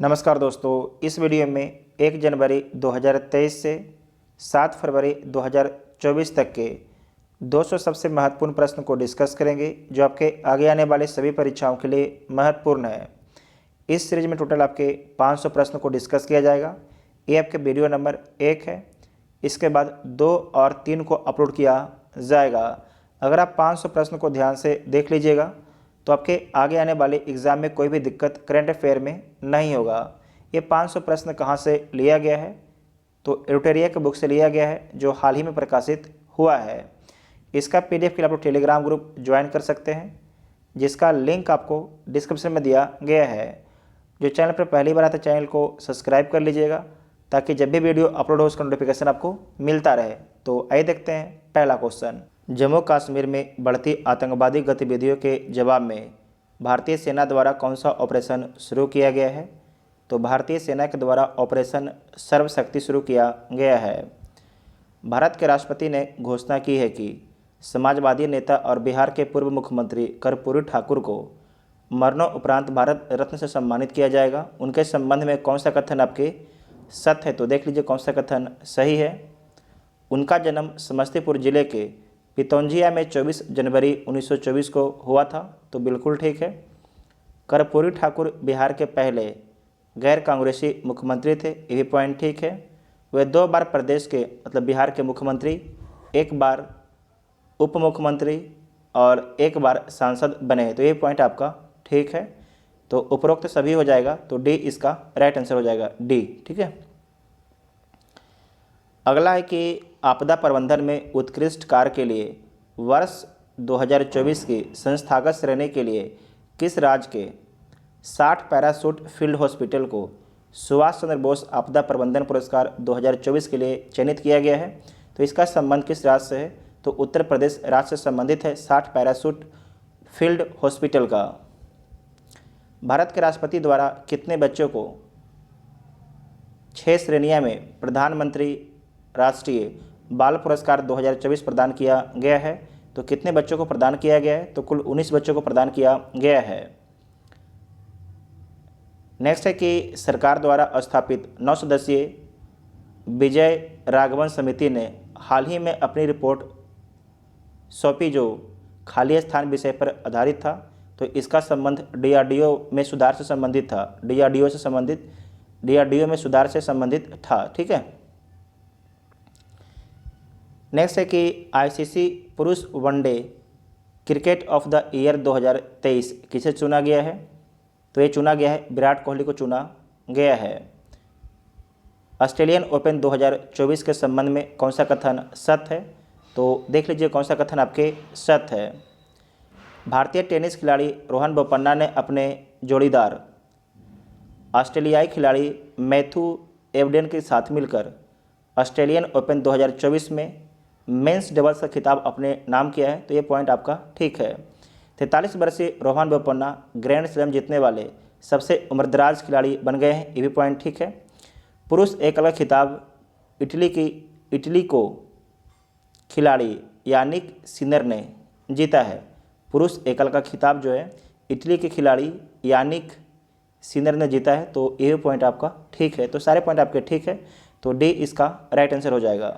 नमस्कार दोस्तों, इस वीडियो में 1 जनवरी 2023 से 7 फरवरी 2024 तक के 200 सबसे महत्वपूर्ण प्रश्न को डिस्कस करेंगे जो आपके आगे आने वाले सभी परीक्षाओं के लिए महत्वपूर्ण है। इस सीरीज में टोटल आपके 500 प्रश्न को डिस्कस किया जाएगा। ये आपके वीडियो नंबर 1 है। इसके बाद 2 और 3 को अपलोड किया जाएगा। अगर आप 500 प्रश्न को ध्यान से देख लीजिएगा तो आपके आगे आने वाले एग्ज़ाम में कोई भी दिक्कत करंट अफेयर में नहीं होगा। ये 500 प्रश्न कहाँ से लिया गया है? तो एडिटोरिया के बुक से लिया गया है जो हाल ही में प्रकाशित हुआ है। इसका पीडीएफ के लिए आप लोग टेलीग्राम ग्रुप ज्वाइन कर सकते हैं जिसका लिंक आपको डिस्क्रिप्शन में दिया गया है। जो चैनल पर पहली बार आता है चैनल को सब्सक्राइब कर लीजिएगा ताकि जब भी वीडियो अपलोड हो उसका नोटिफिकेशन आपको मिलता रहे। तो आइए देखते हैं पहला क्वेश्चन। जम्मू कश्मीर में बढ़ती आतंकवादी गतिविधियों के जवाब में भारतीय सेना द्वारा कौन सा ऑपरेशन शुरू किया गया है? तो भारतीय सेना के द्वारा ऑपरेशन सर्वशक्ति शुरू किया गया है। भारत के राष्ट्रपति ने घोषणा की है कि समाजवादी नेता और बिहार के पूर्व मुख्यमंत्री कर्पूरी ठाकुर को मरणोपरांत भारत रत्न से सम्मानित किया जाएगा। उनके संबंध में कौन सा कथन आपके सत्य है? तो देख लीजिए कौन सा कथन सही है। उनका जन्म समस्तीपुर जिले के पितौंजिया में 24 जनवरी 1924 को हुआ था। तो बिल्कुल ठीक है। कर्पूरी ठाकुर बिहार के पहले गैर कांग्रेसी मुख्यमंत्री थे। ये भी पॉइंट ठीक है। वे 2 बार प्रदेश के मतलब बिहार के मुख्यमंत्री, 1 बार उप मुख्यमंत्री और 1 बार सांसद बने हैं। तो ये पॉइंट आपका ठीक है। तो उपरोक्त सभी हो जाएगा। तो डी इसका राइट आंसर हो जाएगा, डी। ठीक है। अगला है कि आपदा प्रबंधन में उत्कृष्ट कार्य के लिए वर्ष 2024 की संस्थागत श्रेणी के लिए किस राज्य के 60 पैराशूट फील्ड हॉस्पिटल को सुभाष चंद्र बोस आपदा प्रबंधन पुरस्कार 2024 के लिए चयनित किया गया है? तो इसका संबंध किस राज्य से है? तो उत्तर प्रदेश राज्य से संबंधित है 60 पैराशूट फील्ड हॉस्पिटल का। भारत के राष्ट्रपति द्वारा कितने बच्चों को 6 श्रेणियां में प्रधानमंत्री राष्ट्रीय बाल पुरस्कार 2024 प्रदान किया गया है? तो कितने बच्चों को प्रदान किया गया है? तो कुल 19 बच्चों को प्रदान किया गया है। नेक्स्ट है कि सरकार द्वारा स्थापित 9 सदस्यीय विजय राघवन समिति ने हाल ही में अपनी रिपोर्ट सौंपी जो खाली स्थान विषय पर आधारित था। तो इसका संबंध डीआरडीओ में सुधार से संबंधित था। डीआरडीओ में सुधार से संबंधित था। ठीक है। नेक्स्ट है कि आईसीसी पुरुष one day cricket of the year 2023 किसे चुना गया है? तो ये चुना गया है विराट कोहली को चुना गया है। ऑस्ट्रेलियन ओपन 2024 के संबंध में कौन सा कथन सत्य है? तो देख लीजिए कौन सा कथन आपके सत्य है। भारतीय टेनिस खिलाड़ी रोहन बोपन्ना ने अपने जोड़ीदार ऑस्ट्रेलियाई खिलाड़ी मैथ्यू एवडेन के साथ मिलकर ऑस्ट्रेलियन ओपन 2024 में मेंस डबल्स का खिताब अपने नाम किया है। तो ये पॉइंट आपका ठीक है। 43 वर्षीय रोहन बोपन्ना ग्रैंड स्लैम जीतने वाले सबसे उम्रदराज खिलाड़ी बन गए हैं। ये भी पॉइंट ठीक है। पुरुष एकल का खिताब इटली को खिलाड़ी यानिक सिनर ने जीता है। पुरुष एकल का खिताब जो है इटली के खिलाड़ी यानिक सिनर ने जीता है। तो ये पॉइंट आपका ठीक है। तो सारे पॉइंट आपके ठीक है। तो डी इसका राइट आंसर हो जाएगा।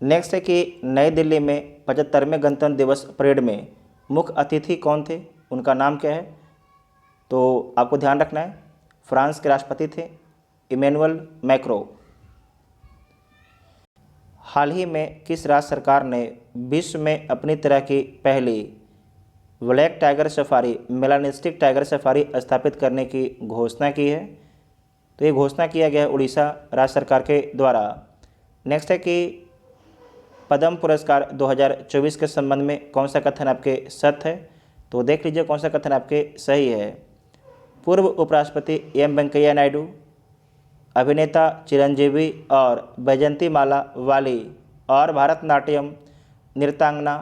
नेक्स्ट है कि नई दिल्ली में 75वें गणतंत्र दिवस परेड में मुख्य अतिथि कौन थे? उनका नाम क्या है? तो आपको ध्यान रखना है फ्रांस के राष्ट्रपति थे इमैनुअल मैक्रो। हाल ही में किस राज्य सरकार ने विश्व में अपनी तरह की पहली black tiger safari melanistic tiger safari स्थापित करने की घोषणा की है? तो ये घोषणा किया गया है उड़ीसा राज्य सरकार के द्वारा। नेक्स्ट है कि पद्म पुरस्कार 2024 के संबंध में कौन सा कथन आपके सत्य है? तो देख लीजिए कौन सा कथन आपके सही है। पूर्व उपराष्ट्रपति एम वेंकैया नायडू, अभिनेता चिरंजीवी और बैजंती माला वाली और भारतनाट्यम नृत्यांगना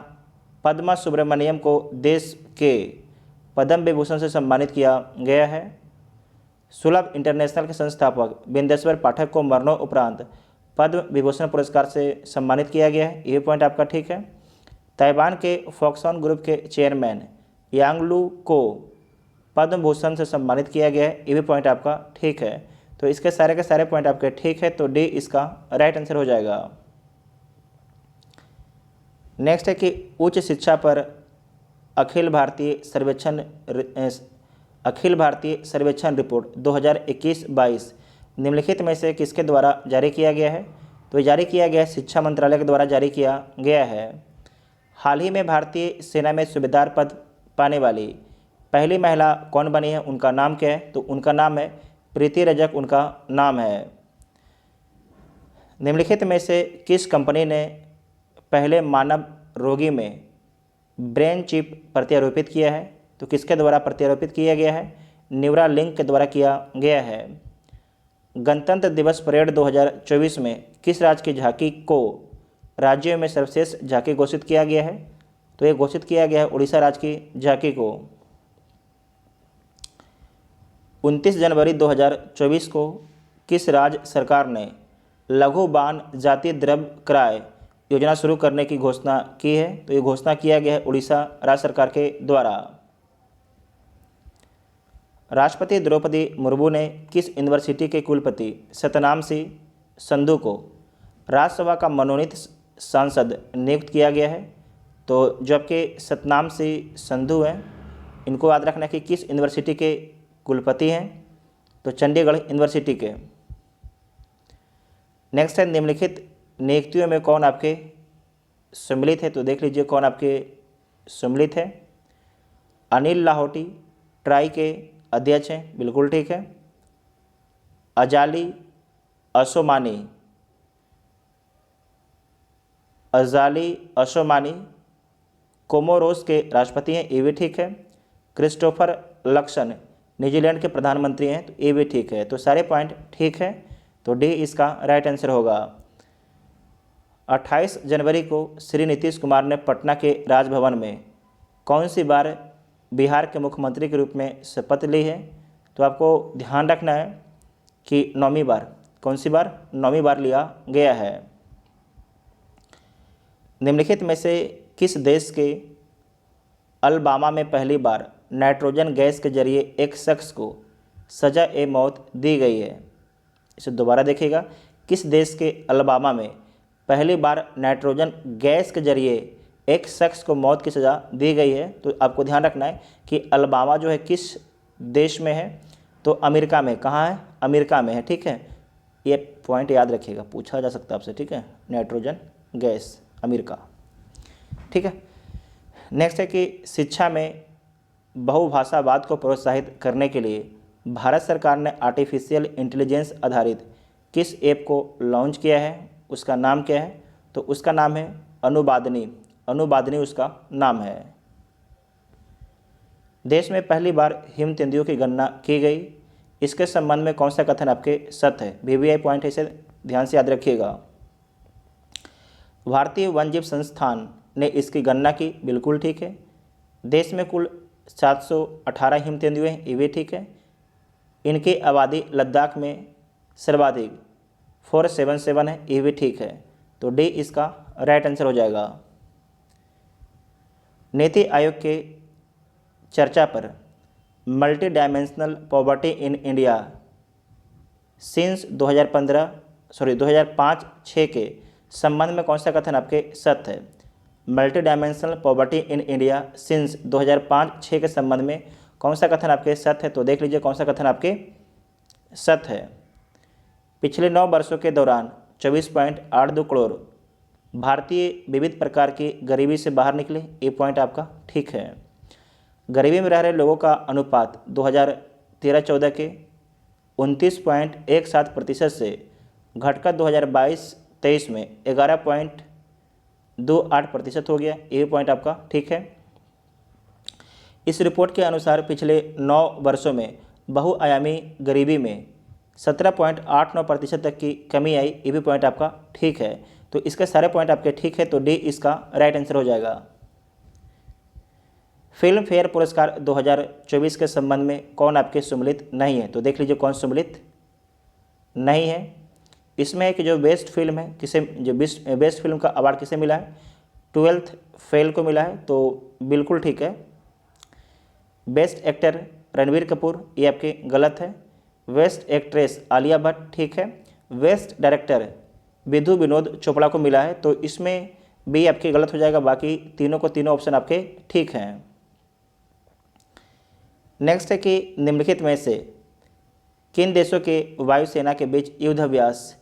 पद्मा सुब्रमण्यम को देश के पद्म विभूषण से सम्मानित किया गया है। सुलभ इंटरनेशनल के संस्थापक बिंदेश्वर पाठक को मरणोपरांत पद्म विभूषण पुरस्कार से सम्मानित किया गया है। ये पॉइंट आपका ठीक है। ताइवान के फॉक्सकॉन ग्रुप के चेयरमैन यांगलू को पद्म भूषण से सम्मानित किया गया है, ये भी पॉइंट आपका ठीक है। तो इसके सारे के सारे पॉइंट आपके ठीक है, तो डी इसका राइट आंसर हो जाएगा। नेक्स्ट है कि उच्च शिक्षा पर अखिल भारतीय सर्वेक्षण रिपोर्ट 2021-22 निम्नलिखित में से किसके द्वारा जारी किया गया है? तो ये जारी किया गया है शिक्षा मंत्रालय के द्वारा जारी किया गया है। हाल ही में भारतीय सेना में सूबेदार पद पाने वाली पहली महिला कौन बनी है, उनका नाम क्या है? तो उनका नाम है प्रीति रजक, उनका नाम है। निम्नलिखित में से किस कंपनी ने पहले मानव रोगी में ब्रेन चिप प्रत्यारोपित किया है? तो किसके द्वारा प्रत्यारोपित किया गया है? न्यूरालिंक के द्वारा किया गया है। गणतंत्र दिवस परेड 2024 में किस राज्य की झांकी को राज्यों में सर्वश्रेष्ठ झांकी घोषित किया गया है? तो ये घोषित किया गया है उड़ीसा राज्य की झांकी को। 29 जनवरी 2024 को किस राज्य सरकार ने लघु बाण जातीय द्रव्य क्रय योजना शुरू करने की घोषणा की है? तो ये घोषणा किया गया है उड़ीसा राज्य सरकार के द्वारा। राष्ट्रपति द्रौपदी मुर्मू ने किस यूनिवर्सिटी के कुलपति सतनाम सिंह संधू को राज्यसभा का मनोनीत सांसद नियुक्त किया गया है? तो जो आपके सतनाम सिंह संधू हैं, इनको याद रखना कि किस यूनिवर्सिटी के कुलपति हैं? तो चंडीगढ़ यूनिवर्सिटी के। नेक्स्ट है निम्नलिखित नियुक्तियों में कौन आपके सम्मिलित है? तो देख लीजिए कौन आपके सम्मिलित है। अनिल लाहौटी ट्राई के अध्यक्ष हैं, बिल्कुल ठीक है। अजाली असोमानी कोमोरोस के राष्ट्रपति हैं, ये भी ठीक है। क्रिस्टोफर लक्सन न्यूजीलैंड के प्रधानमंत्री हैं, तो ये भी ठीक है। तो सारे पॉइंट ठीक है, तो डी इसका राइट आंसर होगा। 28 जनवरी को श्री नीतीश कुमार ने पटना के राजभवन में कौन सी बार बिहार के मुख्यमंत्री के रूप में शपथ ली है? तो आपको ध्यान रखना है कि 9वीं बार, कौन सी बार? 9वीं बार लिया गया है। निम्नलिखित में से किस देश के अलबामा में पहली बार नाइट्रोजन गैस के जरिए एक शख्स को सजा ए मौत दी गई है? इसे दोबारा देखिएगा। किस देश के अलबामा में पहली बार नाइट्रोजन गैस के जरिए एक शख्स को मौत की सज़ा दी गई है? तो आपको ध्यान रखना है कि अलबामा जो है किस देश में है? तो अमेरिका में। कहाँ है? अमेरिका में है, ठीक है। ये पॉइंट याद रखिएगा, पूछा जा सकता है आपसे, ठीक है। नाइट्रोजन गैस, अमेरिका, ठीक है। नेक्स्ट है कि शिक्षा में बहुभाषावाद को प्रोत्साहित करने के लिए भारत सरकार ने आर्टिफिशियल इंटेलिजेंस आधारित किस ऐप को लॉन्च किया है? उसका नाम क्या है? तो उसका नाम है अनुबादनी उसका नाम है। देश में पहली बार हिम तेंदुओं की गणना की गई, इसके संबंध में कौन सा कथन आपके सत्य है? वीवीआई पॉइंट है, इसे ध्यान से याद रखिएगा। भारतीय वन्यजीव संस्थान ने इसकी गणना की, बिल्कुल ठीक है। देश में कुल 718 हिम तेंदुए हैं, ये भी ठीक है। इनकी आबादी लद्दाख में सर्वाधिक 477 है, ये भी ठीक है। तो डी इसका राइट आंसर हो जाएगा। नीति आयोग के चर्चा पर multi dimensional poverty in India since 2005-6 के संबंध में कौन सा कथन आपके सत्य है? Multi dimensional poverty in India since 2005-6 के संबंध में कौन सा कथन आपके सत्य है? तो देख लीजिए कौन सा कथन आपके सत्य है। पिछले 9 वर्षों के दौरान 24.82 करोड़ भारतीय विविध प्रकार की गरीबी से बाहर निकले, ये पॉइंट आपका ठीक है। गरीबी में रह रहे लोगों का अनुपात 2013-14 के 29.17% से घटकर 2022-23 में 11.28% हो गया, ये पॉइंट आपका ठीक है। इस रिपोर्ट के अनुसार पिछले 9 वर्षों में बहुआयामी गरीबी में 17.89% तक की कमी आई, ये भी पॉइंट आपका ठीक है। तो इसके सारे पॉइंट आपके ठीक है, तो डी इसका राइट आंसर हो जाएगा। फिल्म फेयर पुरस्कार 2024 के संबंध में कौन आपके सम्मिलित नहीं है? तो देख लीजिए कौन सम्मिलित नहीं है। इसमें है कि जो बेस्ट फिल्म है, बेस्ट फिल्म का अवार्ड किसे मिला है? 12th फेल को मिला है, तो बिल्कुल ठीक है। बेस्ट एक्टर रणबीर कपूर, ये आपके गलत है। बेस्ट एक्ट्रेस आलिया भट्ट, ठीक है। बेस्ट डायरेक्टर विधु विनोद चोपड़ा को मिला है, तो इसमें भी आपके गलत हो जाएगा, बाकी तीनों को तीनों ऑप्शन आपके ठीक हैं। नेक्स्ट है कि निम्नलिखित में से किन देशों के वायुसेना के बीच युद्ध अभ्यास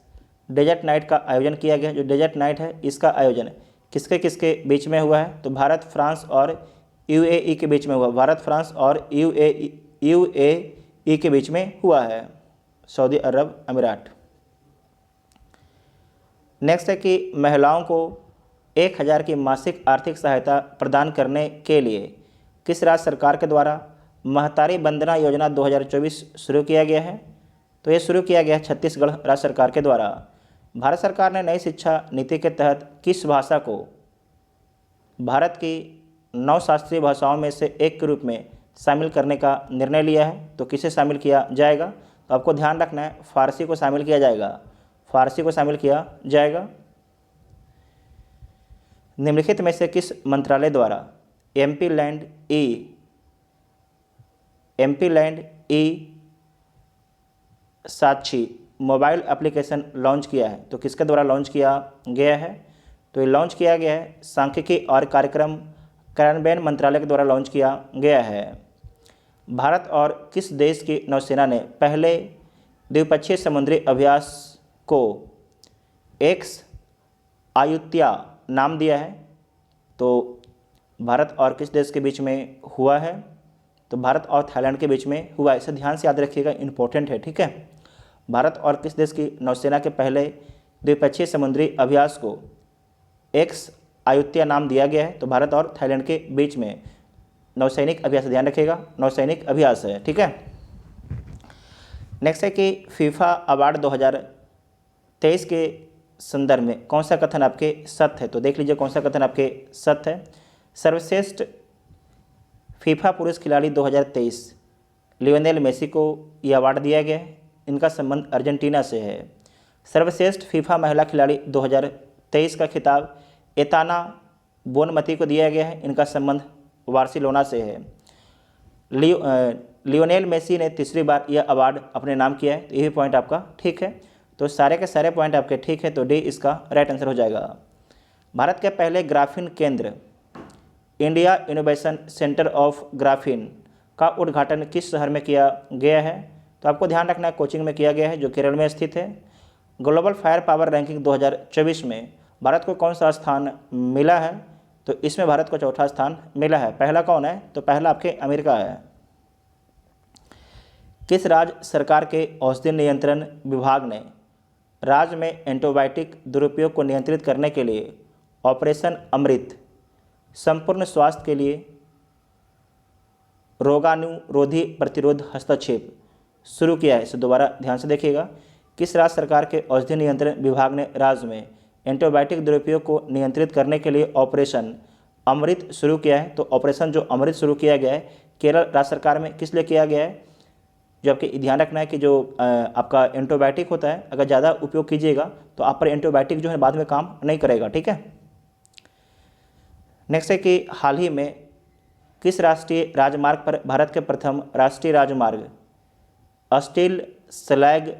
डेजर्ट नाइट का आयोजन किया गया। जो डेजर्ट नाइट है इसका आयोजन किसके किसके बीच में हुआ है, तो भारत, फ्रांस और यूएई के बीच में हुआ। भारत, फ्रांस और यूएई के बीच में हुआ है, सऊदी अरब अमीरात। नेक्स्ट है कि महिलाओं को 1000 की मासिक आर्थिक सहायता प्रदान करने के लिए किस राज्य सरकार के द्वारा महतारी वंदना योजना 2024 शुरू किया गया है, तो ये शुरू किया गया है छत्तीसगढ़ राज्य सरकार के द्वारा। भारत सरकार ने नई शिक्षा नीति के तहत किस भाषा को भारत की 9 शास्त्रीय भाषाओं में से एक के रूप में शामिल करने का निर्णय लिया है, तो किसे शामिल किया जाएगा, तो आपको ध्यान रखना है फारसी को शामिल किया जाएगा, फारसी को शामिल किया जाएगा। निम्नलिखित में से किस मंत्रालय द्वारा एमपी लैंड ई साक्षी मोबाइल एप्लीकेशन लॉन्च किया है, तो किसके द्वारा लॉन्च किया गया है, तो ये लॉन्च किया गया है सांख्यिकी और कार्यक्रम कार्यान्वयन मंत्रालय के द्वारा लॉन्च किया गया है। भारत और किस देश की नौसेना ने पहले द्विपक्षीय समुद्री अभ्यास को एक्स आयुत्या नाम दिया है, तो भारत और किस देश के बीच में हुआ है, तो भारत और थाईलैंड के बीच में हुआ है। इसे ध्यान से याद रखिएगा, इंपॉर्टेंट है, ठीक है। भारत और किस देश की नौसेना के पहले द्विपक्षीय समुद्री अभ्यास को एक्स आयुत्या नाम दिया गया है, तो भारत और थाईलैंड के बीच में नौसैनिक अभ्यास, ध्यान रखिएगा नौसैनिक अभ्यास है, ठीक है। नेक्स्ट है कि फीफा अवार्ड 2023 के संदर्भ में कौन सा कथन आपके सत्य है, तो देख लीजिए कौन सा कथन आपके सत्य है। सर्वश्रेष्ठ फीफा पुरुष खिलाड़ी 2023 लियोनेल मेसी को यह अवार्ड दिया गया है, इनका संबंध अर्जेंटीना से है। सर्वश्रेष्ठ फीफा महिला खिलाड़ी 2023 का खिताब एताना बोनमती को दिया गया है, इनका संबंध बार्सिलोना से है। लियोनेल मेसी ने तीसरी बार यह अवार्ड अपने नाम किया है, तो यही पॉइंट आपका ठीक है। तो सारे के सारे पॉइंट आपके ठीक है, तो डी इसका राइट आंसर हो जाएगा। भारत के पहले ग्राफीन केंद्र India innovation centre of graphene का उद्घाटन किस शहर में किया गया है, तो आपको ध्यान रखना है कोचिंग में किया गया है, जो केरल में स्थित है। ग्लोबल फायर पावर रैंकिंग 2024 में भारत को कौन सा स्थान मिला है, तो इसमें भारत को चौथा स्थान मिला है। पहला कौन है, तो पहला आपके अमेरिका है। किस राज्य सरकार के औषधि नियंत्रण विभाग ने राज्य में एंटीबायोटिक दुरुपयोग को नियंत्रित करने के लिए ऑपरेशन अमृत संपूर्ण स्वास्थ्य के लिए रोगाणुरोधी प्रतिरोध हस्तक्षेप शुरू किया है। इसे दोबारा ध्यान से देखिएगा, किस राज्य सरकार के औषधि नियंत्रण विभाग ने राज्य में एंटीबायोटिक दुरुपयोग को नियंत्रित करने के लिए ऑपरेशन अमृत शुरू किया है, तो ऑपरेशन जो अमृत शुरू किया गया है केरल राज्य सरकार में किस लिए किया गया है। जो आपके ध्यान रखना है कि जो आपका एंटीबायोटिक होता है, अगर ज़्यादा उपयोग कीजिएगा तो आप पर एंटीबायोटिक जो है बाद में काम नहीं करेगा, ठीक है। नेक्स्ट है कि हाल ही में किस राष्ट्रीय राजमार्ग पर भारत के प्रथम राष्ट्रीय राजमार्ग स्टील स्लैग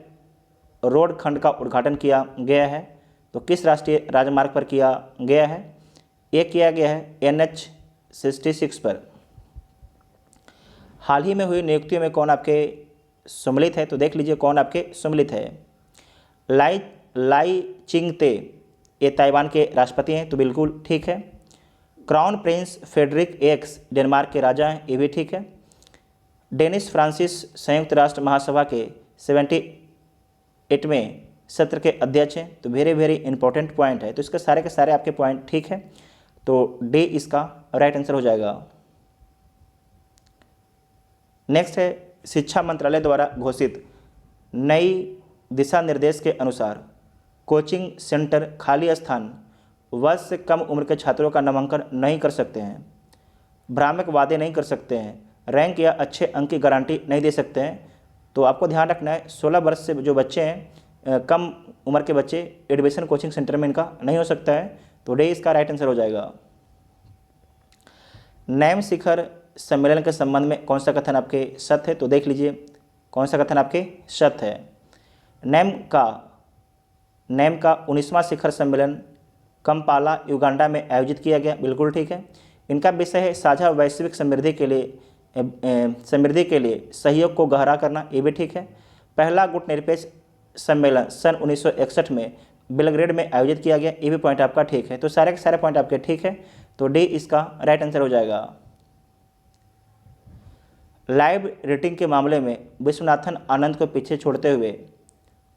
रोड खंड का उद्घाटन किया गया है, तो किस राष्ट्रीय राजमार्ग पर किया गया है, ये किया गया है NH66 पर। हाल ही में हुई नियुक्तियों में कौन आपके सम्मिलित है, तो देख लीजिए कौन आपके सम्मिलित है। लाई चिंगते ये ताइवान के राष्ट्रपति हैं, तो बिल्कुल ठीक है। Crown prince Frederik X Denmark के राजा हैं, ये भी ठीक है। डेनिस फ्रांसिस संयुक्त राष्ट्र महासभा के 78वें सत्र के अध्यक्ष हैं, तो वेरी इंपॉर्टेंट पॉइंट है, तो इसके सारे के सारे आपके पॉइंट ठीक है, तो डी इसका राइट आंसर हो जाएगा। नेक्स्ट है शिक्षा मंत्रालय द्वारा घोषित नई दिशा निर्देश के अनुसार कोचिंग सेंटर खाली स्थान वर्ष से कम उम्र के छात्रों का नामांकन नहीं कर सकते हैं, भ्रामक वादे नहीं कर सकते हैं, रैंक या अच्छे अंक की गारंटी नहीं दे सकते हैं। तो आपको ध्यान रखना है 16 वर्ष से जो बच्चे हैं, कम उम्र के बच्चे एडमिशन कोचिंग सेंटर में इनका नहीं हो सकता है, तो डी इसका राइट आंसर हो जाएगा। नैम शिखर सम्मेलन के संबंध में कौन सा कथन आपके सत्य है, तो देख लीजिए कौन सा कथन आपके सत्य है। नेम का 19वां शिखर सम्मेलन कंपाला युगांडा में आयोजित किया गया, बिल्कुल ठीक है। इनका विषय है साझा वैश्विक समृद्धि के लिए सहयोग को गहरा करना, ये भी ठीक है। पहला गुटनिरपेक्ष सम्मेलन सन 1961 में बेलग्रेड में आयोजित किया गया, ये भी पॉइंट आपका ठीक है। तो सारे के सारे पॉइंट आपके ठीक है, तो डी इसका राइट आंसर हो जाएगा। लाइव रेटिंग के मामले में विश्वनाथन आनंद को पीछे छोड़ते हुए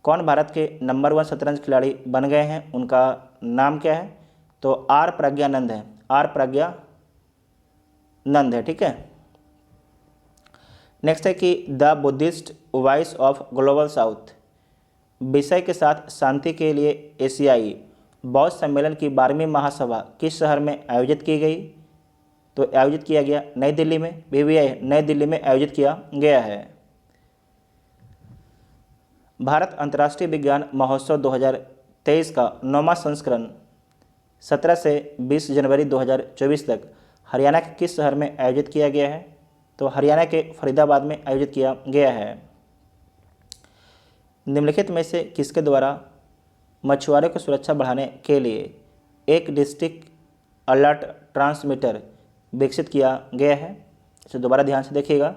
कौन भारत के नंबर 1 शतरंज खिलाड़ी बन गए हैं, उनका नाम क्या है, तो आर प्रज्ञानंद है, आर प्रज्ञानंद है, ठीक है। नेक्स्ट है कि the Buddhist voice of global south विषय के साथ शांति के लिए एशियाई बौद्ध सम्मेलन की 12वीं महासभा किस शहर में आयोजित की गई, तो आयोजित किया गया नई दिल्ली में, BVI नई दिल्ली में आयोजित किया गया है। भारत अंतर्राष्ट्रीय विज्ञान महोत्सव 2023 का 9वां संस्करण 17 से 20 जनवरी 2024 तक हरियाणा के किस शहर में आयोजित किया गया है, तो हरियाणा के फरीदाबाद में आयोजित किया गया है। निम्नलिखित में से किसके द्वारा मछुआरों की सुरक्षा बढ़ाने के लिए एक डिस्ट्रिक्ट अलर्ट ट्रांसमीटर विकसित किया गया है, इसे दोबारा ध्यान से देखिएगा।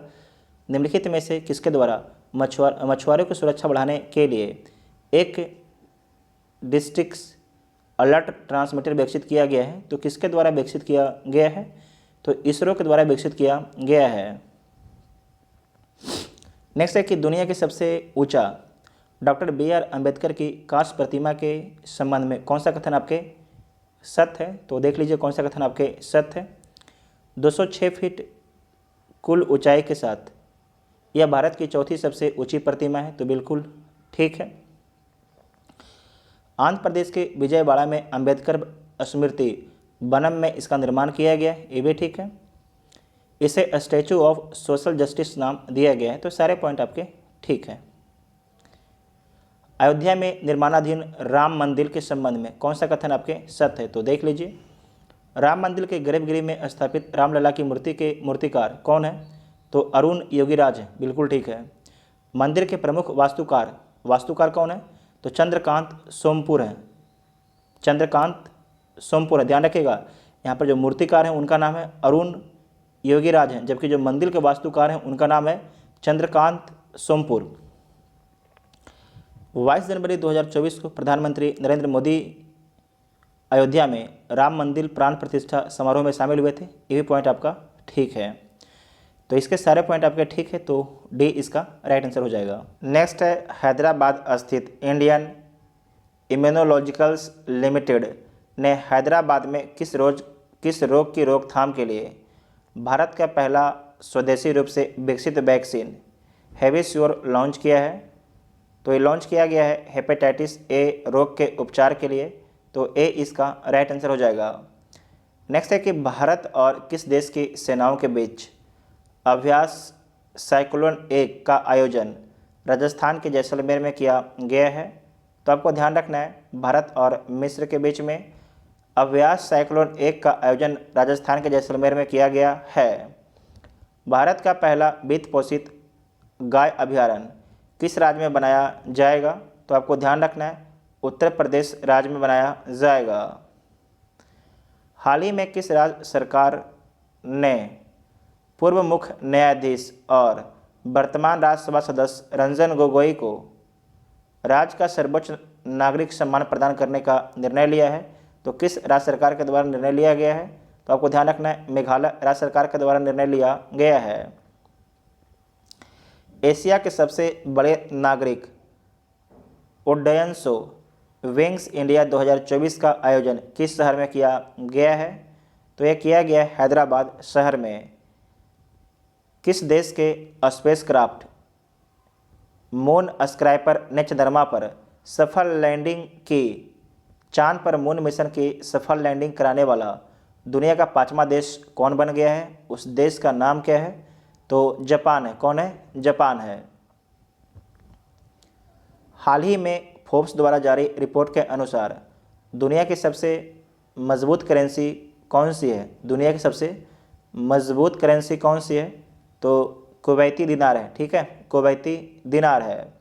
निम्नलिखित में से किसके द्वारा मछुआरों की सुरक्षा बढ़ाने के लिए एक डिस्ट्रिक्ट अलर्ट ट्रांसमीटर विकसित किया गया है, तो किसके द्वारा विकसित किया गया है, तो इसरो के द्वारा विकसित किया गया है। नेक्स्ट है कि दुनिया के सबसे ऊंचा डॉक्टर BR अम्बेडकर की कांस्य प्रतिमा के संबंध में कौन सा कथन आपके सत्य है, तो देख लीजिए कौन सा कथन आपके सत्य है। 206 फीट कुल ऊंचाई के साथ यह भारत की चौथी सबसे ऊंची प्रतिमा है, तो बिल्कुल ठीक है। आंध्र प्रदेश के विजयवाड़ा में अंबेडकर स्मृति वनम में इसका निर्माण किया गया है, ये भी ठीक है। इसे स्टैचू ऑफ सोशल जस्टिस नाम दिया गया है, तो सारे पॉइंट आपके ठीक है। अयोध्या में निर्माणाधीन राम मंदिर के संबंध में कौन सा कथन आपके सत्य है, तो देख लीजिए। राम मंदिर के गर्भगृह में स्थापित रामलला की मूर्ति के मूर्तिकार कौन है, तो अरुण योगीराज है, बिल्कुल ठीक है। मंदिर के प्रमुख वास्तुकार कौन है, तो चंद्रकांत सोमपुर है, चंद्रकांत सोमपुर है, ध्यान रखिएगा। यहाँ पर जो मूर्तिकार हैं उनका नाम है अरुण योगीराज हैं, जबकि जो मंदिर के वास्तुकार हैं उनका नाम है चंद्रकांत सोमपुर। 22 जनवरी 2024 को प्रधानमंत्री नरेंद्र मोदी अयोध्या में राम मंदिर प्राण प्रतिष्ठा समारोह में शामिल हुए थे, ये भी पॉइंट आपका ठीक है। तो इसके सारे पॉइंट आपके ठीक है, तो डी इसका राइट आंसर हो जाएगा। नेक्स्ट है हैदराबाद स्थित इंडियन इम्यूनोलॉजिकल्स लिमिटेड ने हैदराबाद में किस रोग की रोकथाम के लिए भारत का पहला स्वदेशी रूप से विकसित वैक्सीन हैविश्योर लॉन्च किया है, तो ये लॉन्च किया गया है हेपेटाइटिस ए रोग के उपचार के लिए, तो ए इसका राइट आंसर हो जाएगा। नेक्स्ट है कि भारत और किस देश की सेनाओं के बीच अभ्यास साइक्लोन 1 का आयोजन राजस्थान के जैसलमेर में किया गया है, तो आपको ध्यान रखना है भारत और मिस्र के बीच में अभ्यास साइक्लोन 1 का आयोजन राजस्थान के जैसलमेर में किया गया है। भारत का पहला वित्त पोषित गाय अभयारण्य किस राज्य में बनाया जाएगा, तो आपको ध्यान रखना है उत्तर प्रदेश राज्य में बनाया जाएगा। हाल ही में किस राज्य सरकार ने पूर्व मुख्य न्यायाधीश और वर्तमान राज्यसभा सदस्य रंजन गोगोई को राज्य का सर्वोच्च नागरिक सम्मान प्रदान करने का निर्णय लिया है, तो किस राज्य सरकार के द्वारा निर्णय लिया गया है, तो आपको ध्यान रखना है मेघालय राज्य सरकार के द्वारा निर्णय लिया गया है। एशिया के सबसे बड़े नागरिक उड्डयन शो विंग्स इंडिया 2024 का आयोजन किस शहर में किया गया है, तो यह किया गया है हैदराबाद शहर में। किस देश के स्पेसक्राफ्ट मून स्क्रैपर ने चंद्रमा पर सफल लैंडिंग की, चांद पर मून मिशन की सफल लैंडिंग कराने वाला दुनिया का 5वां देश कौन बन गया है, उस देश का नाम क्या है, तो जापान है। कौन है, जापान है। हाल ही में फोर्ब्स द्वारा जारी रिपोर्ट के अनुसार दुनिया की सबसे मजबूत करेंसी कौन सी है, दुनिया की सबसे मजबूत करेंसी कौन सी है? तो कुवैती दिनार है, ठीक है, कुवैती दिनार है।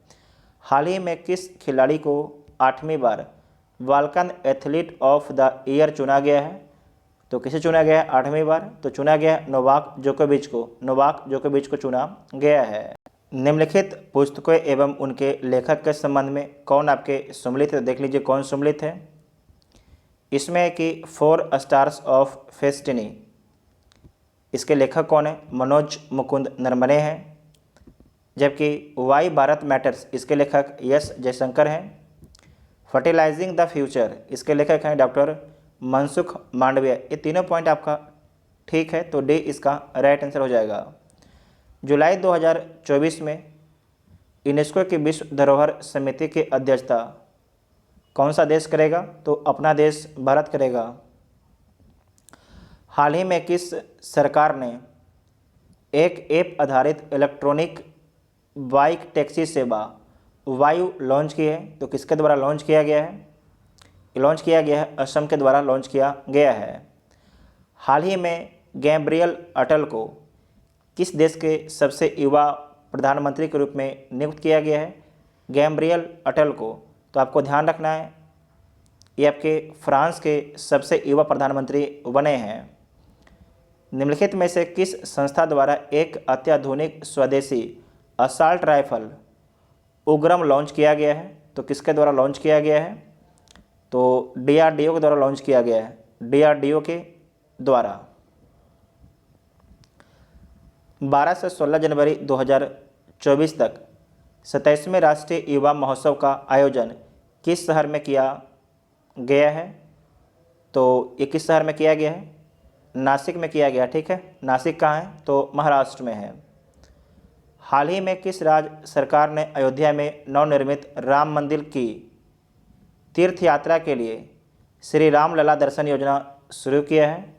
हाल ही में किस खिलाड़ी को 8वीं बार Balkan athlete of the year चुना गया है? तो किसे चुना गया है 8वीं बार? तो चुना गया है नोवाक जोकोविच को, नोवाक जोकोविच को चुना गया है। निम्नलिखित पुस्तकों एवं उनके लेखक के संबंध में कौन आपके सम्मिलित है? देख लीजिए कौन सम्मिलित है। इसमें है कि 4 स्टार्स ऑफ फेस्टिनी, इसके लेखक कौन है? मनोज मुकुंद नरवणे हैं। जबकि वाई भारत मैटर्स, इसके लेखक एस जयशंकर हैं। फर्टिलाइजिंग द फ्यूचर, इसके लेखक हैं डॉक्टर मनसुख मांडविया। ये तीनों पॉइंट आपका ठीक है, तो डी इसका राइट आंसर हो जाएगा। जुलाई 2024 में यूनेस्को की विश्व धरोहर समिति की अध्यक्षता कौन सा देश करेगा? तो अपना देश भारत करेगा। हाल ही में किस सरकार ने एक ऐप आधारित इलेक्ट्रॉनिक बाइक टैक्सी सेवा वायु लॉन्च की है? तो किसके द्वारा लॉन्च किया गया है? लॉन्च किया गया है असम के द्वारा लॉन्च किया गया है। हाल ही में गैब्रियल अटल को किस देश के सबसे युवा प्रधानमंत्री के रूप में नियुक्त किया गया है? गैब्रियल अटल को, तो आपको ध्यान रखना है ये आपके फ्रांस के सबसे युवा प्रधानमंत्री बने हैं। निम्नलिखित में से किस संस्था द्वारा एक अत्याधुनिक स्वदेशी असॉल्ट राइफल उग्रम लॉन्च किया गया है? तो किसके द्वारा लॉन्च किया गया है? तो DRDO के द्वारा लॉन्च किया गया है, DRDO के द्वारा। 12 से 16 जनवरी 2024 तक 27वें राष्ट्रीय युवा महोत्सव का आयोजन किस शहर में किया गया है? तो ये किस शहर में किया गया है? नासिक में किया गया, ठीक है। नासिक कहाँ है? तो महाराष्ट्र में है। हाल ही में किस राज्य सरकार ने अयोध्या में नवनिर्मित राम मंदिर की तीर्थ यात्रा के लिए श्री राम लला दर्शन योजना शुरू किया है?